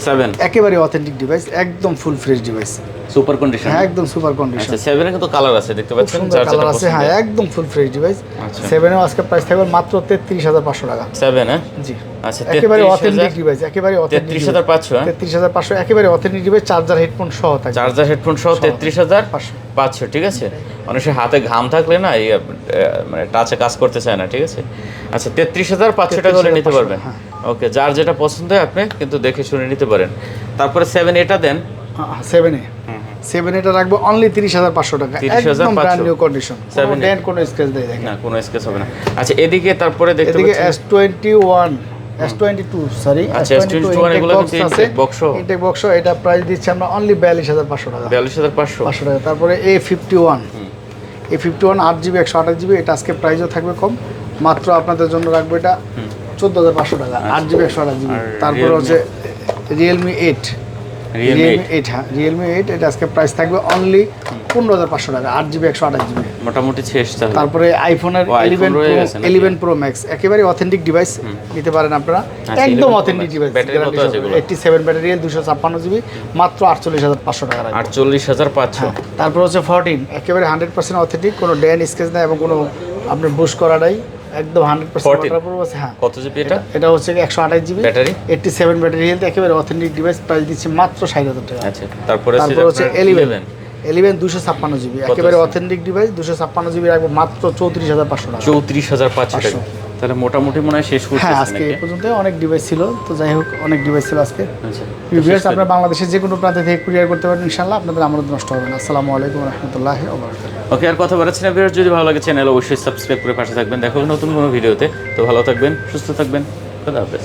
7 একেবারে অথেন্টিক ডিভাইস, একদম full fresh device, super condition. হ্যাঁ একদম সুপার কন্ডিশন। আচ্ছা, 7 এর কিন্তু কালার আছে, দেখতে পাচ্ছেন, সুন্দর যার যেটা কালার আছে। পছন্দ। হ্যাঁ, একদম ফুল ফ্রেশ ডিভাইস। আচ্ছা। 7 এও আজকে প্রাইস থাকবে মাত্র 33,500 টাকা। 7 হ্যাঁ? জি, আচ্ছা, একেবারে অথেন্টিক ডিভাইস, একেবারে অথেন্টিক 33,500 হ্যাঁ? 33,500 একেবারে অথেন্টিক ডিভাইস, চার্জার হেডফোন সহ থাকবে। চার্জার হেডফোন সহ 33,500, ঠিক আছে। অনেকের হাতে ঘাম থাকলে না এই মানে টাচে কাজ করতে চায় না, ঠিক আছে। আচ্ছা, 33,500 টাকা করে নিতে পারবেন। হ্যাঁ। ওকে, যার যেটা পছন্দ হয় আপনি কিন্তু দেখে শুনে নিতে পারেন। তারপরে 7 এটা দেন। 7 এটা রাখবো অনলি 30,500 টাকা, 30,500 একদম ব্র্যান্ড নিউ কন্ডিশন, 7 ডেন্ট কোনো স্ক্র্যাচ দেয় দেখেন না, কোনো স্কেচ হবে না। আচ্ছা, এদিকে তারপরে দেখতে এদিকে পাচ্ছেন S22 সরি আচ্ছা, S22 এগুলো কিন্তু ইনটেক বক্স। ইনটেক বক্স, এটা প্রাইস দিচ্ছি আমরা অনলি 42,500 টাকা। 42,500 টাকা। তারপরে A51 8GB 128 জিবি, এটা আজকে প্রাইসও থাকবে কম, মাত্র আপনাদের জন্য রাখবো এটা 14,500 টাকা, 8GB 128 জিবি। তারপরে হচ্ছে Realme 8 হ্যাঁ, Realme 8 এটা আজকে প্রাইস থাকবে অনলি 15,500 টাকা, 8GB 128 জিবি। মোটামুটি শেষ তাহলে। তারপরে আইফোনের 11 Pro Max একেবারে অথেন্টিক ডিভাইস নিতে পারেন আপনারা, একদম 11 Pro authentic Max। Device. Battery কত আছে এগুলো? 87 ব্যাটারি, 256 জিবি, মাত্র 48,500 টাকা রাখবেন। 48,500। তারপর হচ্ছে 14 একেবারে 100% অথেন্টিক, কোনো ড্যান স্কেচ নাই এবং কোনো আপনার বুশ করা নাই, একদম 100% 14 ওয়াটারপ্রুফ আছে। হ্যাঁ, কত জিবি এটা? এটা হচ্ছে 128 জিবি ব্যাটারি, 87 ব্যাটারি হেলথ, একেবারে অথেন্টিক ডিভাইস, প্রাইস দিচ্ছি মাত্র 60,000 টাকা। আচ্ছা, তারপরে হচ্ছে 11 256 জিবি, একেবারে অথেন্টিক ডিভাইস, 256 জিবি রাখবো মাত্র 34,500 টাকা। 34,500 টাকা। তাহলে মোটামুটি মনে হয় শেষ করতেছি হ্যাঁ, আজকে এই পর্যন্ত অনেক ডিভাইস ছিল, তো যাই হোক অনেক ডিভাইস ছিল আজকে। আচ্ছা, ভিউয়ার্স, আপনারা বাংলাদেশের যে কোনো প্রান্ত থেকে কুরিয়ার করতে পারেন ইনশাআল্লাহ, আপনাদের আমানত নষ্ট হবে না। আসসালামু আলাইকুম ওয়া রাহমাতুল্লাহি ওয়া বারাকাতুহু। ওকে, আর কথা বাড়াচ্ছি না। ভিউয়ার্স, যদি ভালো লাগে চ্যানেল অবশ্যই সাবস্ক্রাইব করে পাশে থাকবেন। দেখা হবে নতুন কোনো ভিডিওতে। তো ভালো থাকবেন, সুস্থ থাকবেন, খোদা হাফেজ।